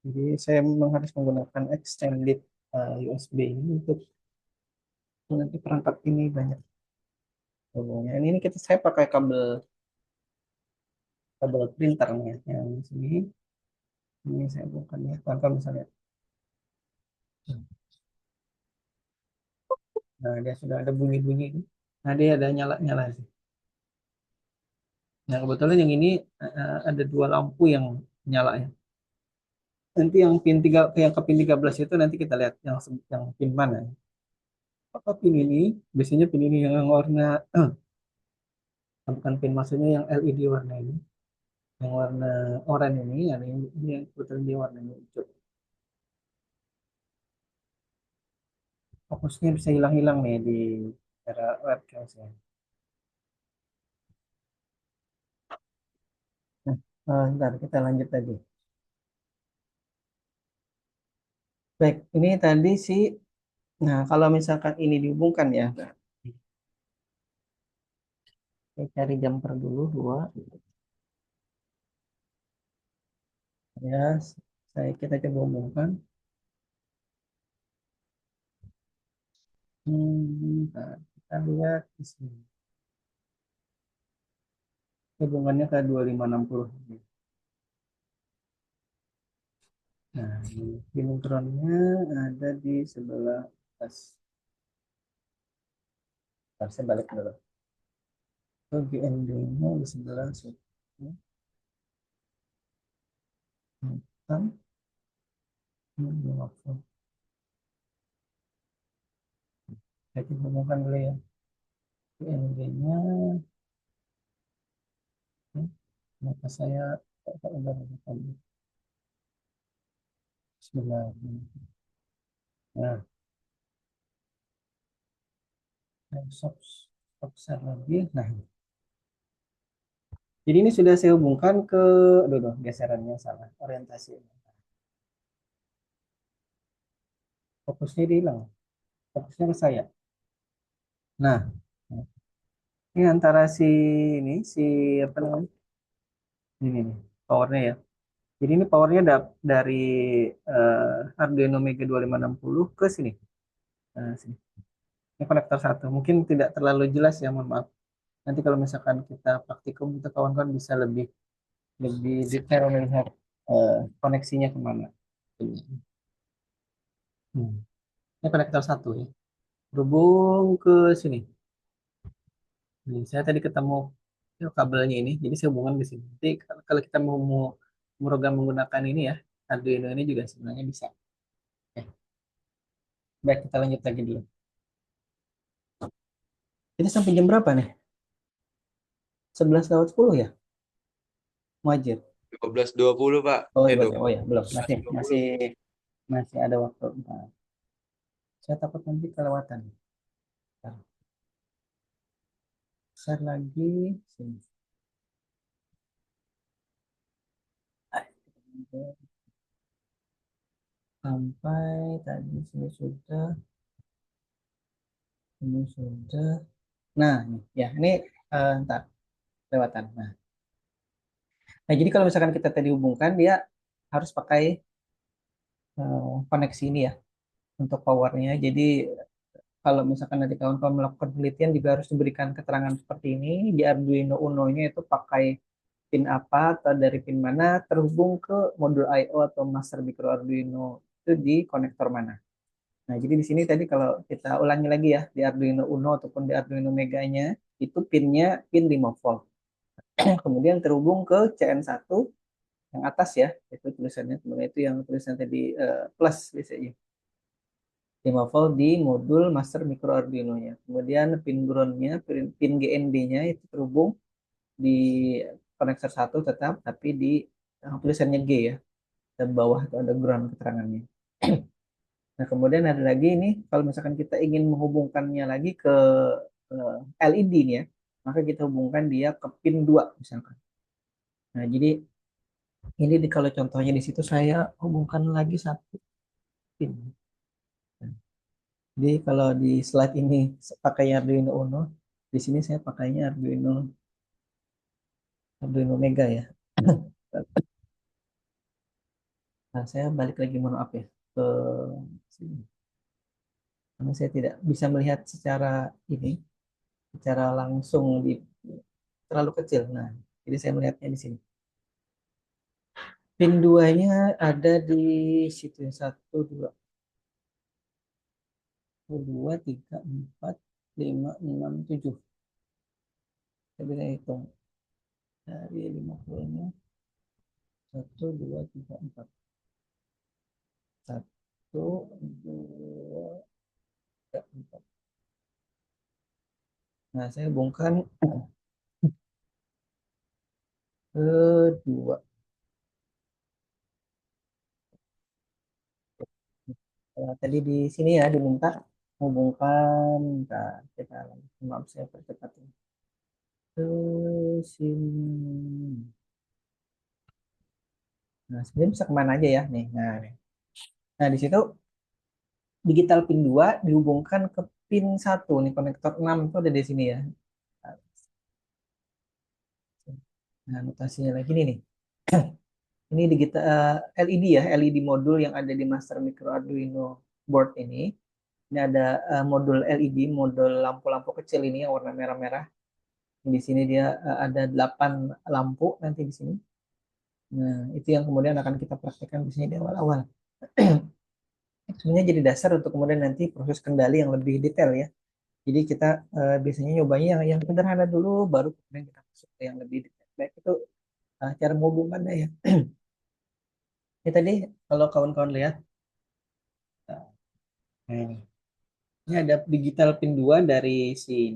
Jadi saya memang harus menggunakan extended USB ini untuk nanti perangkat ini banyak hubungannya. Ini kita saya pakai kabel printernya yang sini. Ini saya bukan ya. Contoh misalnya. Nah, dia sudah ada bunyi-bunyi. Nah, dia ada nyala-nyala sih. Nah, kebetulan yang ini ada dua lampu yang nyala ya. Nanti yang pin 3 yang ke pin 13 itu nanti kita lihat yang pin mana. Apa pin ini? Biasanya pin ini yang warna bukan pin, maksudnya yang LED warna ini. Yang warna oranye ini, ada yang ini yang kebetulan dia warnanya hijau. Fokusnya bisa hilang-hilang nih di cara webcam saya. Nah, ntar kita lanjut lagi. Baik, ini tadi sih. Nah, kalau misalkan ini dihubungkan ya, nah, saya cari jumper dulu dua. Ya, kita coba hubungkan. Nah, kita lihat di sini. Hubungannya ke 2560. Nah, pin groundnya ada di sebelah atas. Ntar saya balik dulu. So, GND-nya di sebelah sini. Kan? Ini belum upload. Saya hubungkan dulu ya. GND-nya, maka saya udah hubungkan. Bismillah. Nah, stop share lagi. Nah, jadi ini sudah saya hubungkan ke, aduh, geserannya salah, orientasi. Fokusnya dia hilang, fokusnya ke saya. Nah, ini antara si apa namanya? Ini nih, powernya ya. Jadi ini powernya dari Arduino Mega 2560 ke sini. Nah, sini. Ini konektor satu. Mungkin tidak terlalu jelas ya, mohon maaf. Nanti kalau misalkan kita praktikum, kita kawan-kawan bisa lebih lebih detail melihat koneksinya kemana. Hmm. Ini konektor satu ya. Berhubung ke sini. Nih, saya tadi ketemu kabelnya ini, jadi saya hubungan ke sini. Nanti kalau kita mau program menggunakan ini ya, Arduino ini juga sebenarnya bisa. Oke. Baik, kita lanjut lagi dulu. Ini sampai jam berapa nih? 11 lewat 10 ya? Wajib. 15.20 Pak. Oh, Eh, iya, oh ya, belum. Masih, 12.20. masih, masih ada waktu. Nah, saya takut nanti kelewatan. Bentar. Share lagi. Sini. Sampai tadi sini sudah. Ini sudah. Nah, ya, ini entar kelewatan. Nah, jadi kalau misalkan kita tadi hubungkan, dia harus pakai koneksi ini ya untuk powernya. Jadi kalau misalkan nanti kawan-kawan melakukan penelitian juga harus diberikan keterangan seperti ini. Di Arduino Uno-nya itu pakai pin apa atau dari pin mana terhubung ke modul I/O atau master micro Arduino itu di konektor mana. Nah, jadi di sini tadi kalau kita ulangi lagi ya di Arduino Uno ataupun di Arduino Mega-nya itu pinnya pin 5 volt. Kemudian terhubung ke CN1 yang atas ya, itu tulisannya sebenarnya itu yang tulisan tadi plus biasanya. 5 volt di modul master micro Arduino-nya. Kemudian pin ground-nya, pin GND-nya itu terhubung di konektor satu tetap, tapi di tulisannya G ya. Dan bawah itu ada ground keterangannya. Nah, kemudian ada lagi ini, kalau misalkan kita ingin menghubungkannya lagi ke LED nih ya, maka kita hubungkan dia ke pin 2 misalkan. Nah, jadi ini kalau contohnya di situ saya hubungkan lagi satu pin. Jadi kalau di slide ini pakainya Arduino Uno, di sini saya pakainya Arduino Mega ya. Nah, saya balik lagi mohon maaf ya ke sini. Karena saya tidak bisa melihat secara ini, secara langsung di terlalu kecil. Nah, jadi saya melihatnya di sini. Pin 2-nya ada di situ ya. 1, 2, 2, 3, 4, 5, 6, 7. Saya bisa hitung. Dari 50-nya. 1, 2, 3, 4. 1, 2, 3, 4. Nah, saya hubungkan ke 2. Tadi di sini ya diminta hubungkan. Nah, kita maaf saya percepat ini. Ke sini. Nah, sebenarnya bisa kemana aja ya nih. Nah, di situ digital pin 2 dihubungkan ke pin 1 nih, konektor 6 itu ada di sini ya. Nah, notasinya lagi nih. Ini digital LED ya, LED modul yang ada di master micro Arduino board ini. Ini ada modul LED, modul lampu-lampu kecil ini yang warna merah-merah. Di sini dia ada 8 lampu nanti di sini. Nah, itu yang kemudian akan kita praktekkan di sini di awal-awal. Sebenarnya jadi dasar untuk kemudian nanti proses kendali yang lebih detail ya. Jadi kita biasanya nyobanya yang sederhana dulu, baru kemudian kita masuk ke yang lebih detail. Baik itu cara menghubungkannya ya. Ini tadi kalau kawan-kawan lihat, nah, ini ada digital pin 2 dari si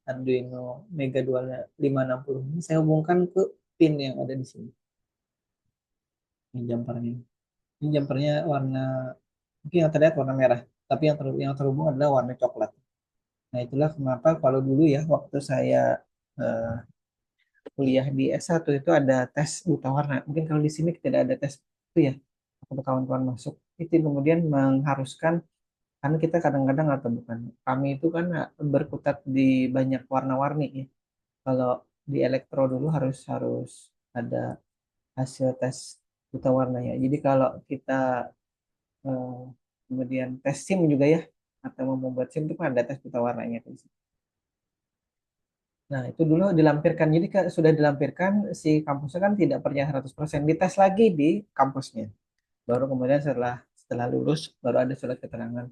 Arduino Mega 2560 ini saya hubungkan ke pin yang ada di sini. Ini jumpernya. Ini jumpernya warna mungkin yang terlihat warna merah, tapi yang terhubung adalah warna coklat. Nah, itulah kenapa kalau dulu ya waktu saya eh, kuliah di S1 itu ada tes buta warna. Mungkin kalau di sini tidak ada tes itu ya. Waktu kawan-kawan masuk itu kemudian mengharuskan karena kita kadang-kadang atau bukan kami itu kan berkutat di banyak warna-warni ya. Kalau di elektro dulu harus harus ada hasil tes buta warnanya. Jadi kalau kita eh, kemudian tes SIM juga ya atau mau membuat SIM itu kan ada tes buta warnanya. Nah, itu dulu dilampirkan. Jadi sudah dilampirkan si kampusnya kan tidak percaya 100%. Dites lagi di kampusnya. Baru kemudian setelah setelah lulus baru ada surat keterangan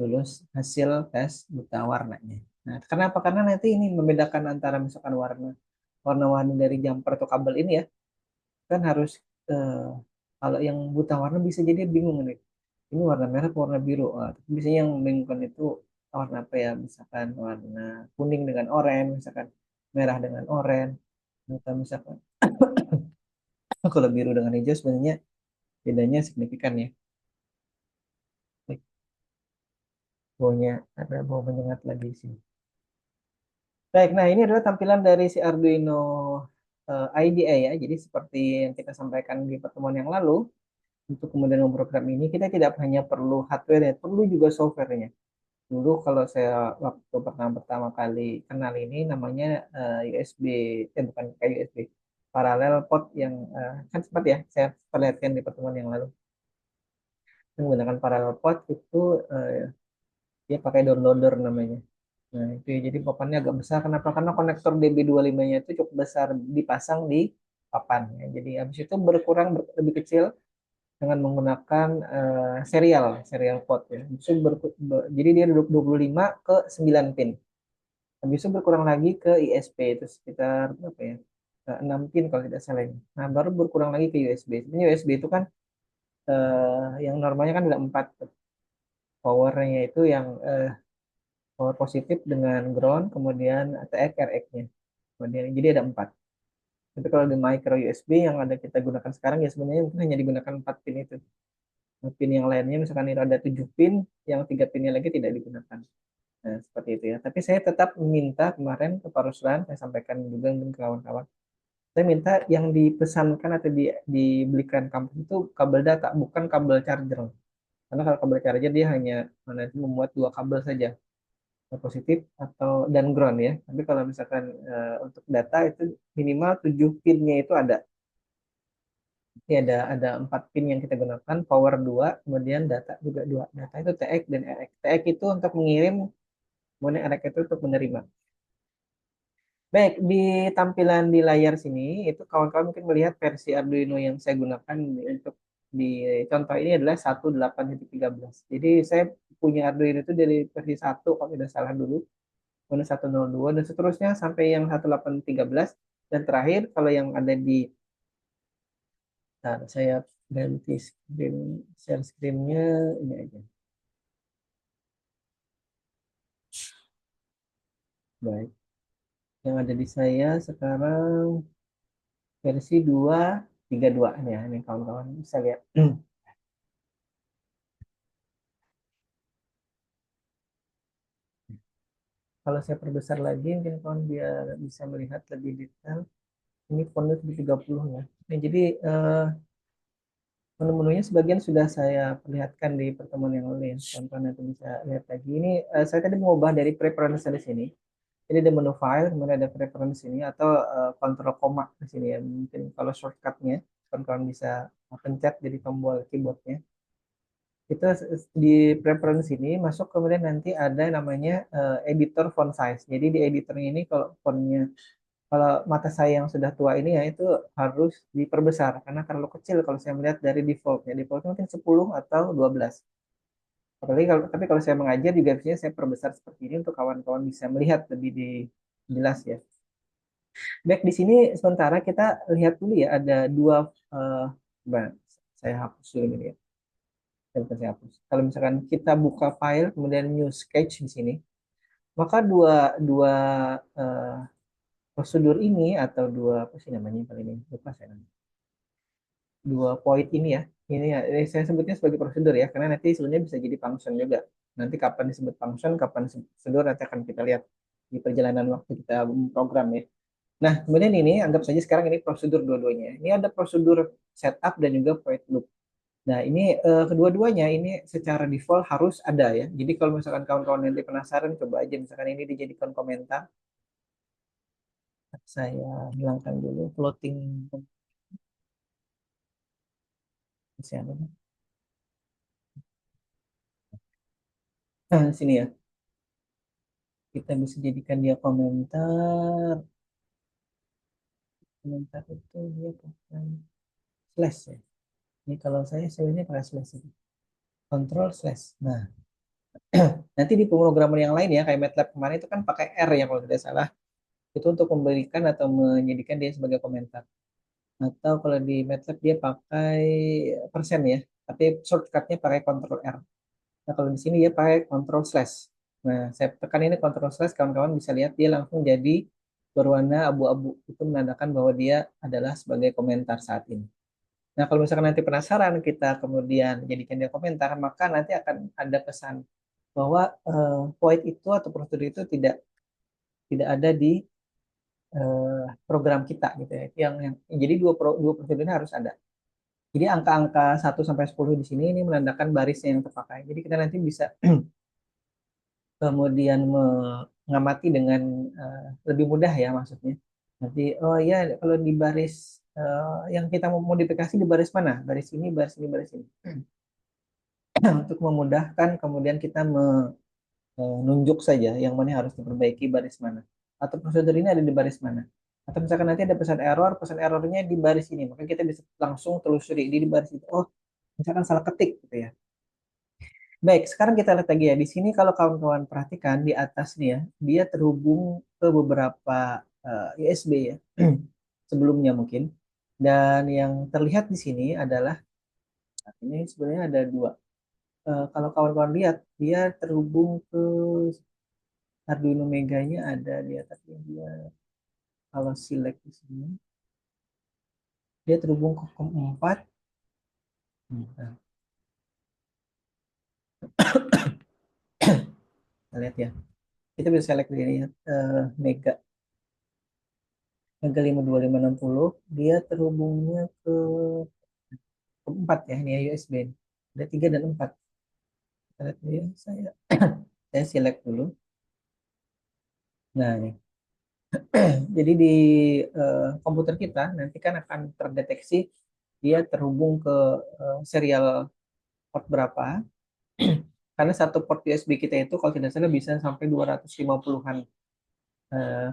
lulus hasil tes buta warnanya. Nah, kenapa? Karena nanti ini membedakan antara misalkan warna-warni dari jumper atau kabel ini ya, kan harus eh, kalau yang buta warna bisa jadi bingung nih. Ini warna merah atau warna biru. Tapi biasanya yang membingungkan itu warna apa ya? Misalkan warna kuning dengan oranye, misalkan merah dengan oranye, atau misalkan kalau biru dengan hijau sebenarnya bedanya signifikan ya. Baik, baunya ada bau menyengat lagi di sini. Baik, nah ini adalah tampilan dari si Arduino IDE ya. Jadi seperti yang kita sampaikan di pertemuan yang lalu, untuk kemudian memprogram ini kita tidak hanya perlu hardware ya, perlu juga softwarenya. Dulu kalau saya waktu pertama kali kenal ini namanya USB, bukan kayak USB, parallel port yang kan sempat ya saya perlihatkan di pertemuan yang lalu. Menggunakan parallel port itu dia pakai downloader namanya. Nah, itu ya, jadi papannya agak besar. Kenapa? Karena konektor DB25-nya itu cukup besar dipasang di papan. Ya. Jadi habis itu berkurang lebih kecil dengan menggunakan serial port ya. Jadi dia 25 ke 9 pin. Habis itu berkurang lagi ke ISP itu sekitar berapa ya? 6 pin kalau tidak salah ini. Nah, baru berkurang lagi ke USB. Sebenarnya USB itu kan yang normalnya kan ada 4 powernya itu yang power positif dengan ground, kemudian TX, RX-nya. Kemudian jadi ada 4. Tapi kalau di micro USB yang ada kita gunakan sekarang ya sebenarnya mungkin hanya digunakan 4 pin itu. Nah, pin yang lainnya misalkan itu ada 7 pin, yang 3 pinnya lagi tidak digunakan. Nah, seperti itu ya. Tapi saya tetap meminta kemarin ke Pak Ruslan, saya sampaikan juga mungkin ke kawan-kawan. Saya minta yang dipesankan atau dibelikan kampus itu kabel data, bukan kabel charger. Karena kalau kabel charger dia hanya nanti memuat 2 kabel saja, positif atau dan ground ya. Tapi kalau misalkan untuk data itu minimal 7 pinnya itu ada. Ini ada 4 pin yang kita gunakan, power 2, kemudian data juga 2. Data itu TX dan RX. TX itu untuk mengirim, kemudian RX itu untuk menerima. Baik, di tampilan di layar sini, itu kawan-kawan mungkin melihat versi Arduino yang saya gunakan untuk di contoh ini adalah 18.13. Jadi saya punya Arduino itu dari versi 1 kalau tidak salah dulu, kemudian 102 dan seterusnya sampai yang 18.13 dan terakhir kalau yang ada di saya ganti screen share screen-nya ini aja. Baik. Yang ada di saya sekarang versi 2.32 ya, ini kawan-kawan bisa lihat. Kalau saya perbesar lagi mungkin kawan biar bisa melihat lebih detail. Ini fontnya 30 ya. Nah, jadi menu-menunya sebagian sudah saya perlihatkan di pertemuan yang lalu ya. Kawan-kawan nanti bisa lihat lagi. Ini saya tadi mengubah dari preference di sini. Jadi ada menu file, kemudian ada preference ini atau kontrol koma di sini ya. Mungkin kalau shortcutnya, kawan-kawan bisa pencet jadi tombol keyboardnya. Kita di preference ini masuk kemudian nanti ada namanya editor font size. Jadi di editor ini kalau fontnya Kalau mata saya yang sudah tua ini ya itu harus diperbesar karena terlalu kecil kalau saya melihat dari defaultnya. Defaultnya mungkin 10 atau 12. Tapi kalau saya mengajar juga biasanya saya perbesar seperti ini untuk kawan-kawan bisa melihat lebih jelas ya. Baik, di sini sementara kita lihat dulu ya ada dua coba saya hapus dulu ini ya. Saya hapus. Kalau misalkan kita buka file kemudian new sketch di sini, maka dua dua eh, prosedur ini atau dua apa sih namanya kali ini lupa saya namanya. Dua point ini ya saya sebutnya sebagai prosedur ya karena nanti sebenarnya bisa jadi function juga. Nanti kapan disebut function, kapan disebut prosedur nanti akan kita lihat di perjalanan waktu kita program ya. Nah, kemudian ini anggap saja sekarang ini prosedur dua-duanya. Ini ada prosedur setup dan juga void loop. Nah, ini kedua-duanya ini secara default harus ada ya. Jadi kalau misalkan kawan-kawan nanti penasaran, coba aja misalkan ini dijadikan komentar. Saya hilangkan dulu floating. Nah, sini ya. Kita bisa jadikan dia komentar. Komentar itu dia pakai slash ya. Ini kalau saya sebenarnya pakai slash itu. Control slash. Nah, nanti di pemrograman yang lain ya, kayak MATLAB kemarin itu kan pakai R ya kalau tidak salah. Itu untuk memberikan atau menjadikan dia sebagai komentar. Atau kalau di MATLAB dia pakai persen ya, tapi shortcutnya pakai Ctrl R. Nah kalau di sini dia pakai Ctrl slash. Nah saya tekan ini Ctrl slash, kawan-kawan bisa lihat dia langsung jadi berwarna abu-abu. Itu menandakan bahwa dia adalah sebagai komentar saat ini. Nah kalau misalkan nanti penasaran kita kemudian jadikan dia komentar, maka nanti akan ada pesan bahwa void itu atau prosedur itu tidak tidak ada di program kita gitu ya. Yang jadi dua prosedur ini harus ada. Jadi angka-angka 1 sampai 10 di sini ini menandakan barisnya yang terpakai. Jadi kita nanti bisa kemudian mengamati dengan lebih mudah ya maksudnya. Nanti oh ya kalau di baris yang kita mau modifikasi di baris mana? Baris ini, baris ini, baris ini. Untuk memudahkan kemudian kita menunjuk saja yang mana harus diperbaiki baris mana. Atau prosedur ini ada di baris mana. Atau misalkan nanti ada pesan errornya di baris ini. Maka kita bisa langsung telusuri di baris itu. Oh, misalkan salah ketik gitu ya. Baik, sekarang kita lihat lagi ya. Di sini kalau kawan-kawan perhatikan di atas nih ya, dia terhubung ke beberapa USB ya, sebelumnya mungkin. Dan yang terlihat di sini adalah, ini sebenarnya ada dua. Kalau kawan-kawan lihat, dia terhubung ke Arduino Mega-nya ada di atasnya dia. Kalau select di sini, dia terhubung ke COM 4. Nah, kita lihat ya. Kita bisa select di sini ya, Mega. Mega 52560 dia terhubungnya ke 4 ya, ini ya USB. Ada 3 dan 4. Kita lihat dulu ya, saya select dulu. Nah, ini. Jadi di komputer kita nanti kan akan terdeteksi dia terhubung ke serial port berapa. Karena satu port USB kita itu kalau tidak salah bisa sampai 250-an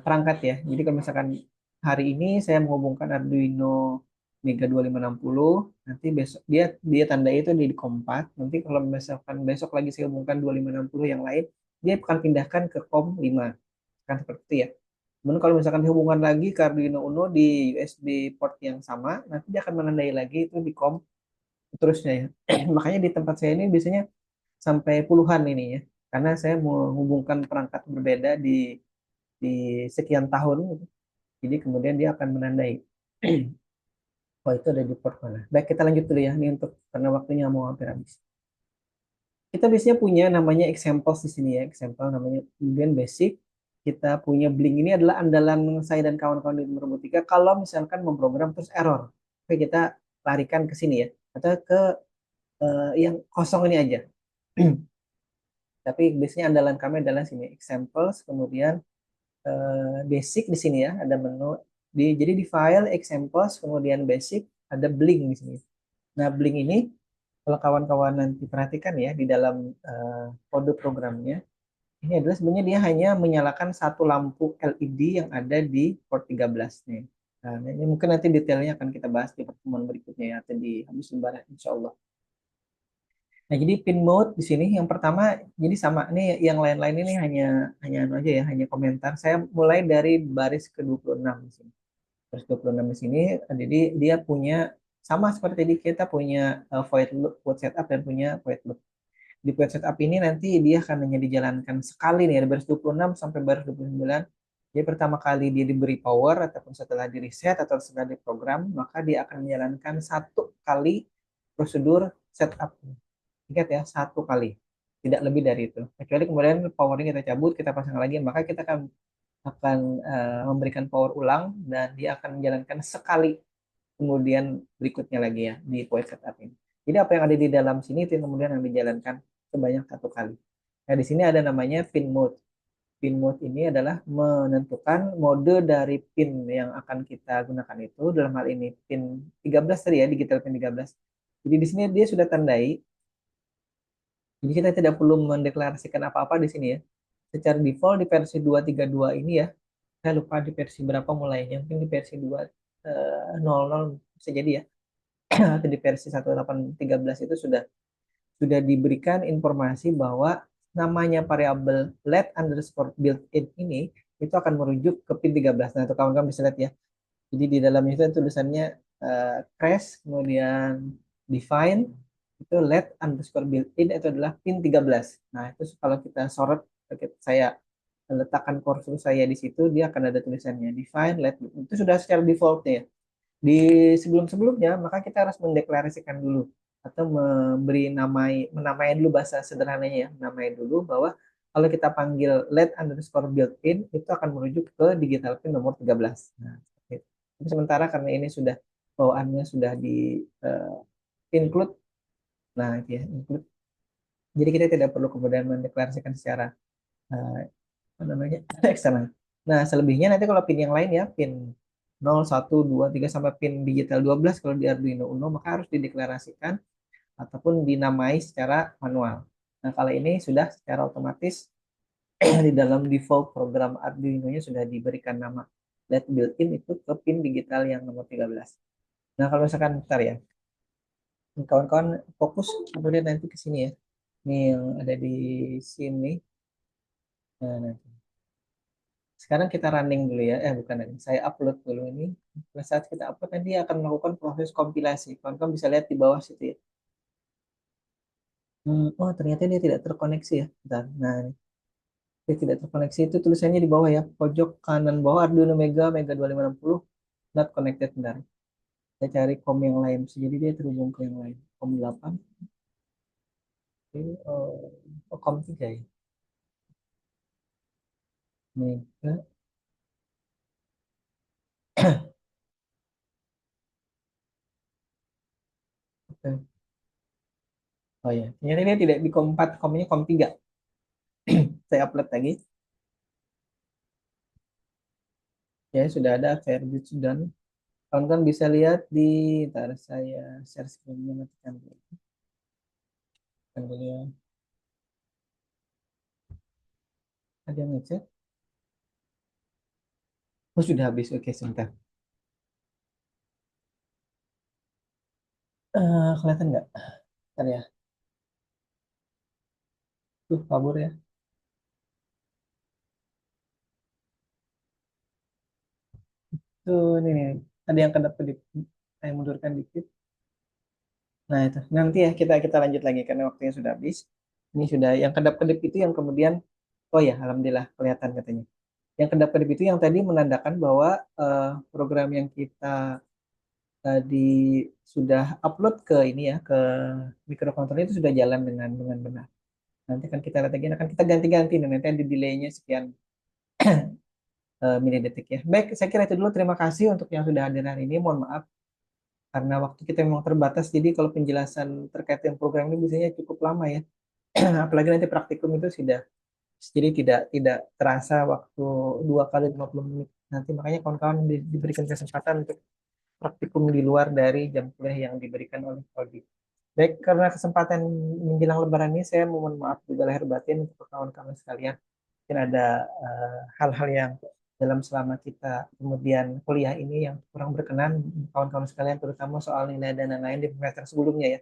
perangkat ya. Jadi kalau misalkan hari ini saya menghubungkan Arduino Mega 2560, nanti besok dia dia tandai itu di kompat. Nanti kalau misalkan besok lagi saya hubungkan 2560 yang lain, dia akan pindahkan ke COM 5. Kan seperti itu ya. Kemudian kalau misalkan hubungan lagi ke Arduino Uno di USB port yang sama, nanti dia akan menandai lagi itu di COM seterusnya ya. Makanya di tempat saya ini biasanya sampai puluhan ini ya. Karena saya menghubungkan perangkat berbeda di sekian tahun gitu. Jadi kemudian dia akan menandai. Oh itu ada di port mana. Baik kita lanjut dulu ya. Ini untuk karena waktunya mau hampir habis. Kita biasanya punya namanya examples di sini ya. Example namanya kemudian basic. Kita punya Blink ini adalah andalan saya dan kawan-kawan di robotika. Kalau misalkan memprogram terus error. Oke kita larikan ke sini ya. Atau ke yang kosong ini aja. Tapi biasanya andalan kami adalah sini. Examples kemudian basic di sini ya. Ada menu. Jadi di file examples kemudian basic ada Blink di sini. Nah, Blink ini kalau kawan-kawan nanti perhatikan ya di dalam kode programnya, Ini adalah sebenarnya dia hanya menyalakan satu lampu LED yang ada di port 13 nih. Nah, ini mungkin nanti detailnya akan kita bahas di pertemuan berikutnya ya, atau di habis lebaran insya Allah. Nah, jadi pin mode di sini yang pertama, jadi sama nih yang lain-lain ini hanya anu aja ya, hanya komentar. Saya mulai dari baris ke-26 di sini. Baris 26 di sini, jadi dia punya sama seperti tadi kita punya void loop, void setup dan punya void loop. Di void setup ini nanti dia akan hanya dijalankan sekali nih, dari baris 26 sampai baris 29. Jadi pertama kali dia diberi power ataupun setelah di reset atau setelah diprogram, maka dia akan menjalankan satu kali prosedur setup. Ingat ya, satu kali. Tidak lebih dari itu. Kecuali kemudian powernya kita cabut, kita pasang lagi, maka kita akan memberikan power ulang dan dia akan menjalankan sekali kemudian berikutnya lagi ya di void setup ini. Jadi apa yang ada di dalam sini itu yang kemudian yang dijalankan sebanyak satu kali. Nah, di sini ada namanya pin mode. Pin mode ini adalah menentukan mode dari pin yang akan kita gunakan itu dalam hal ini pin 13 tadi ya, digital pin 13. Jadi di sini dia sudah tandai. Jadi kita tidak perlu mendeklarasikan apa-apa di sini ya. Secara default di versi 232 ini ya, saya lupa di versi berapa mulainya, mungkin di versi 2.00 bisa jadi ya. Atau di versi 1813 itu sudah diberikan informasi bahwa namanya variabel let underscore built-in ini itu akan merujuk ke pin 13. Nah, itu kawan-kawan bisa lihat ya. Jadi di dalamnya itu tulisannya crash, kemudian define, itu let underscore built-in itu adalah pin 13. Nah, itu kalau kita sorot, saya letakkan kursor saya di situ, dia akan ada tulisannya define, let, itu sudah secara defaultnya ya. Di sebelum-sebelumnya, maka kita harus mendeklarasikan dulu atau menamai dulu bahasa sederhananya ya, menamai dulu bahwa kalau kita panggil let underscore built-in itu akan merujuk ke digital pin nomor 13. Nah, seperti itu. Tapi sementara karena ini sudah bawaannya sudah di include, nah itu ya include. Jadi kita tidak perlu kemudian mendeklarasikan secara eh, apa namanya eksternal. Nah, selebihnya nanti kalau pin yang lain ya, pin 0, 1, 2, 3 sampai pin digital 12 kalau di Arduino Uno maka harus dideklarasikan ataupun dinamai secara manual. Nah, kalau ini sudah secara otomatis di dalam default program Arduino-nya sudah diberikan nama let built-in itu ke pin digital yang nomor 13. Nah, kalau misalkan bentar ya, kawan-kawan fokus kemudian nanti ke sini ya. Ini yang ada di sini. Nah, sekarang kita running dulu ya. Bukan running. Saya upload dulu ini. Pada saat kita upload nanti akan melakukan proses kompilasi. Kawan-kawan bisa lihat di bawah situ ya. Oh, ternyata dia tidak terkoneksi ya. Bentar. Nah, dia tidak terkoneksi itu tulisannya di bawah ya. Pojok kanan bawah Arduino Mega Mega 2560 not connected. Bentar. Saya cari COM yang lain. Jadi dia terhubung ke yang lain. COM 8. Oke, COM 3 ya. Mega. Oke. Oh ya, ternyata dia tidak di COM 4, COM-nya COM 3. Saya upload lagi. Ya, sudah ada Verbit Sudan. Kawan-kawan bisa lihat di, ntar saya share screen-nya matikan dulu. Matikan dulu ya. Ada yang ngecek? Oh, sudah habis. Oke, sebentar. Kelihatan nggak? Bentar ya. Tuh, kabur ya. Tuh, ini nih. Ada yang kedap-kedip. Saya mundurkan dikit. Nah, itu. Nanti ya kita lanjut lagi karena waktunya sudah habis. Ini sudah yang kedap-kedip itu yang kemudian, oh ya, alhamdulillah kelihatan katanya. Yang kedap-kedip itu yang tadi menandakan bahwa program yang kita tadi sudah upload ke ini ya, ke microcontroller itu sudah jalan dengan benar. Nanti akan kita lihat lagi, akan kita ganti-ganti nanti ada delaynya sekian milidetik ya. Baik, saya kira itu dulu. Terima kasih untuk yang sudah hadir hari ini. Mohon maaf karena waktu kita memang terbatas. Jadi kalau penjelasan terkait dengan program ini biasanya cukup lama ya. Apalagi nanti praktikum itu sudah, jadi tidak terasa waktu 2 kali 50 menit. Nanti makanya kawan-kawan diberikan kesempatan untuk praktikum di luar dari jam kuliah yang diberikan oleh prodi. Baik, karena kesempatan menjelang Lebaran ini, saya mohon maaf juga lahir batin untuk kawan-kawan sekalian. Mungkin ada hal-hal yang dalam selama kita kemudian kuliah ini yang kurang berkenan kawan-kawan sekalian, terutama soal nilai dan lain-lain di semester sebelumnya ya.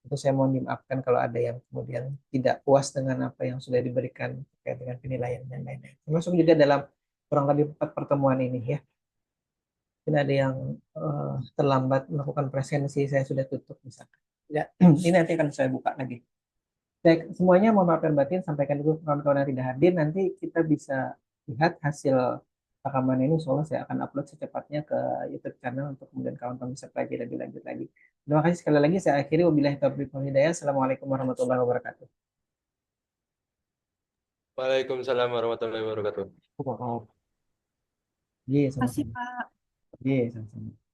Itu saya mohon dimaafkan kalau ada yang kemudian tidak puas dengan apa yang sudah diberikan terkait dengan penilaian dan lain-lain. Termasuk juga dalam kurang lebih 4 pertemuan ini ya. Mungkin ada yang terlambat melakukan presensi, saya sudah tutup misalkan. Ya, ini nanti akan saya buka lagi. Baik, semuanya mohon maaf dan batin, sampaikan dulu kawan-kawan yang tidak hadir. Nanti kita bisa lihat hasil rekaman ini, soalnya saya akan upload secepatnya ke YouTube channel untuk kemudian kawan-kawan bisa pelajari lebih lanjut lagi. Terima kasih sekali lagi. Saya akhiri. Wabillahi taufiq wal hidayah. Assalamualaikum warahmatullahi wabarakatuh. Waalaikumsalam warahmatullahi wabarakatuh. Iya, Kasih sama-sama. Pak. Iya, sama-sama.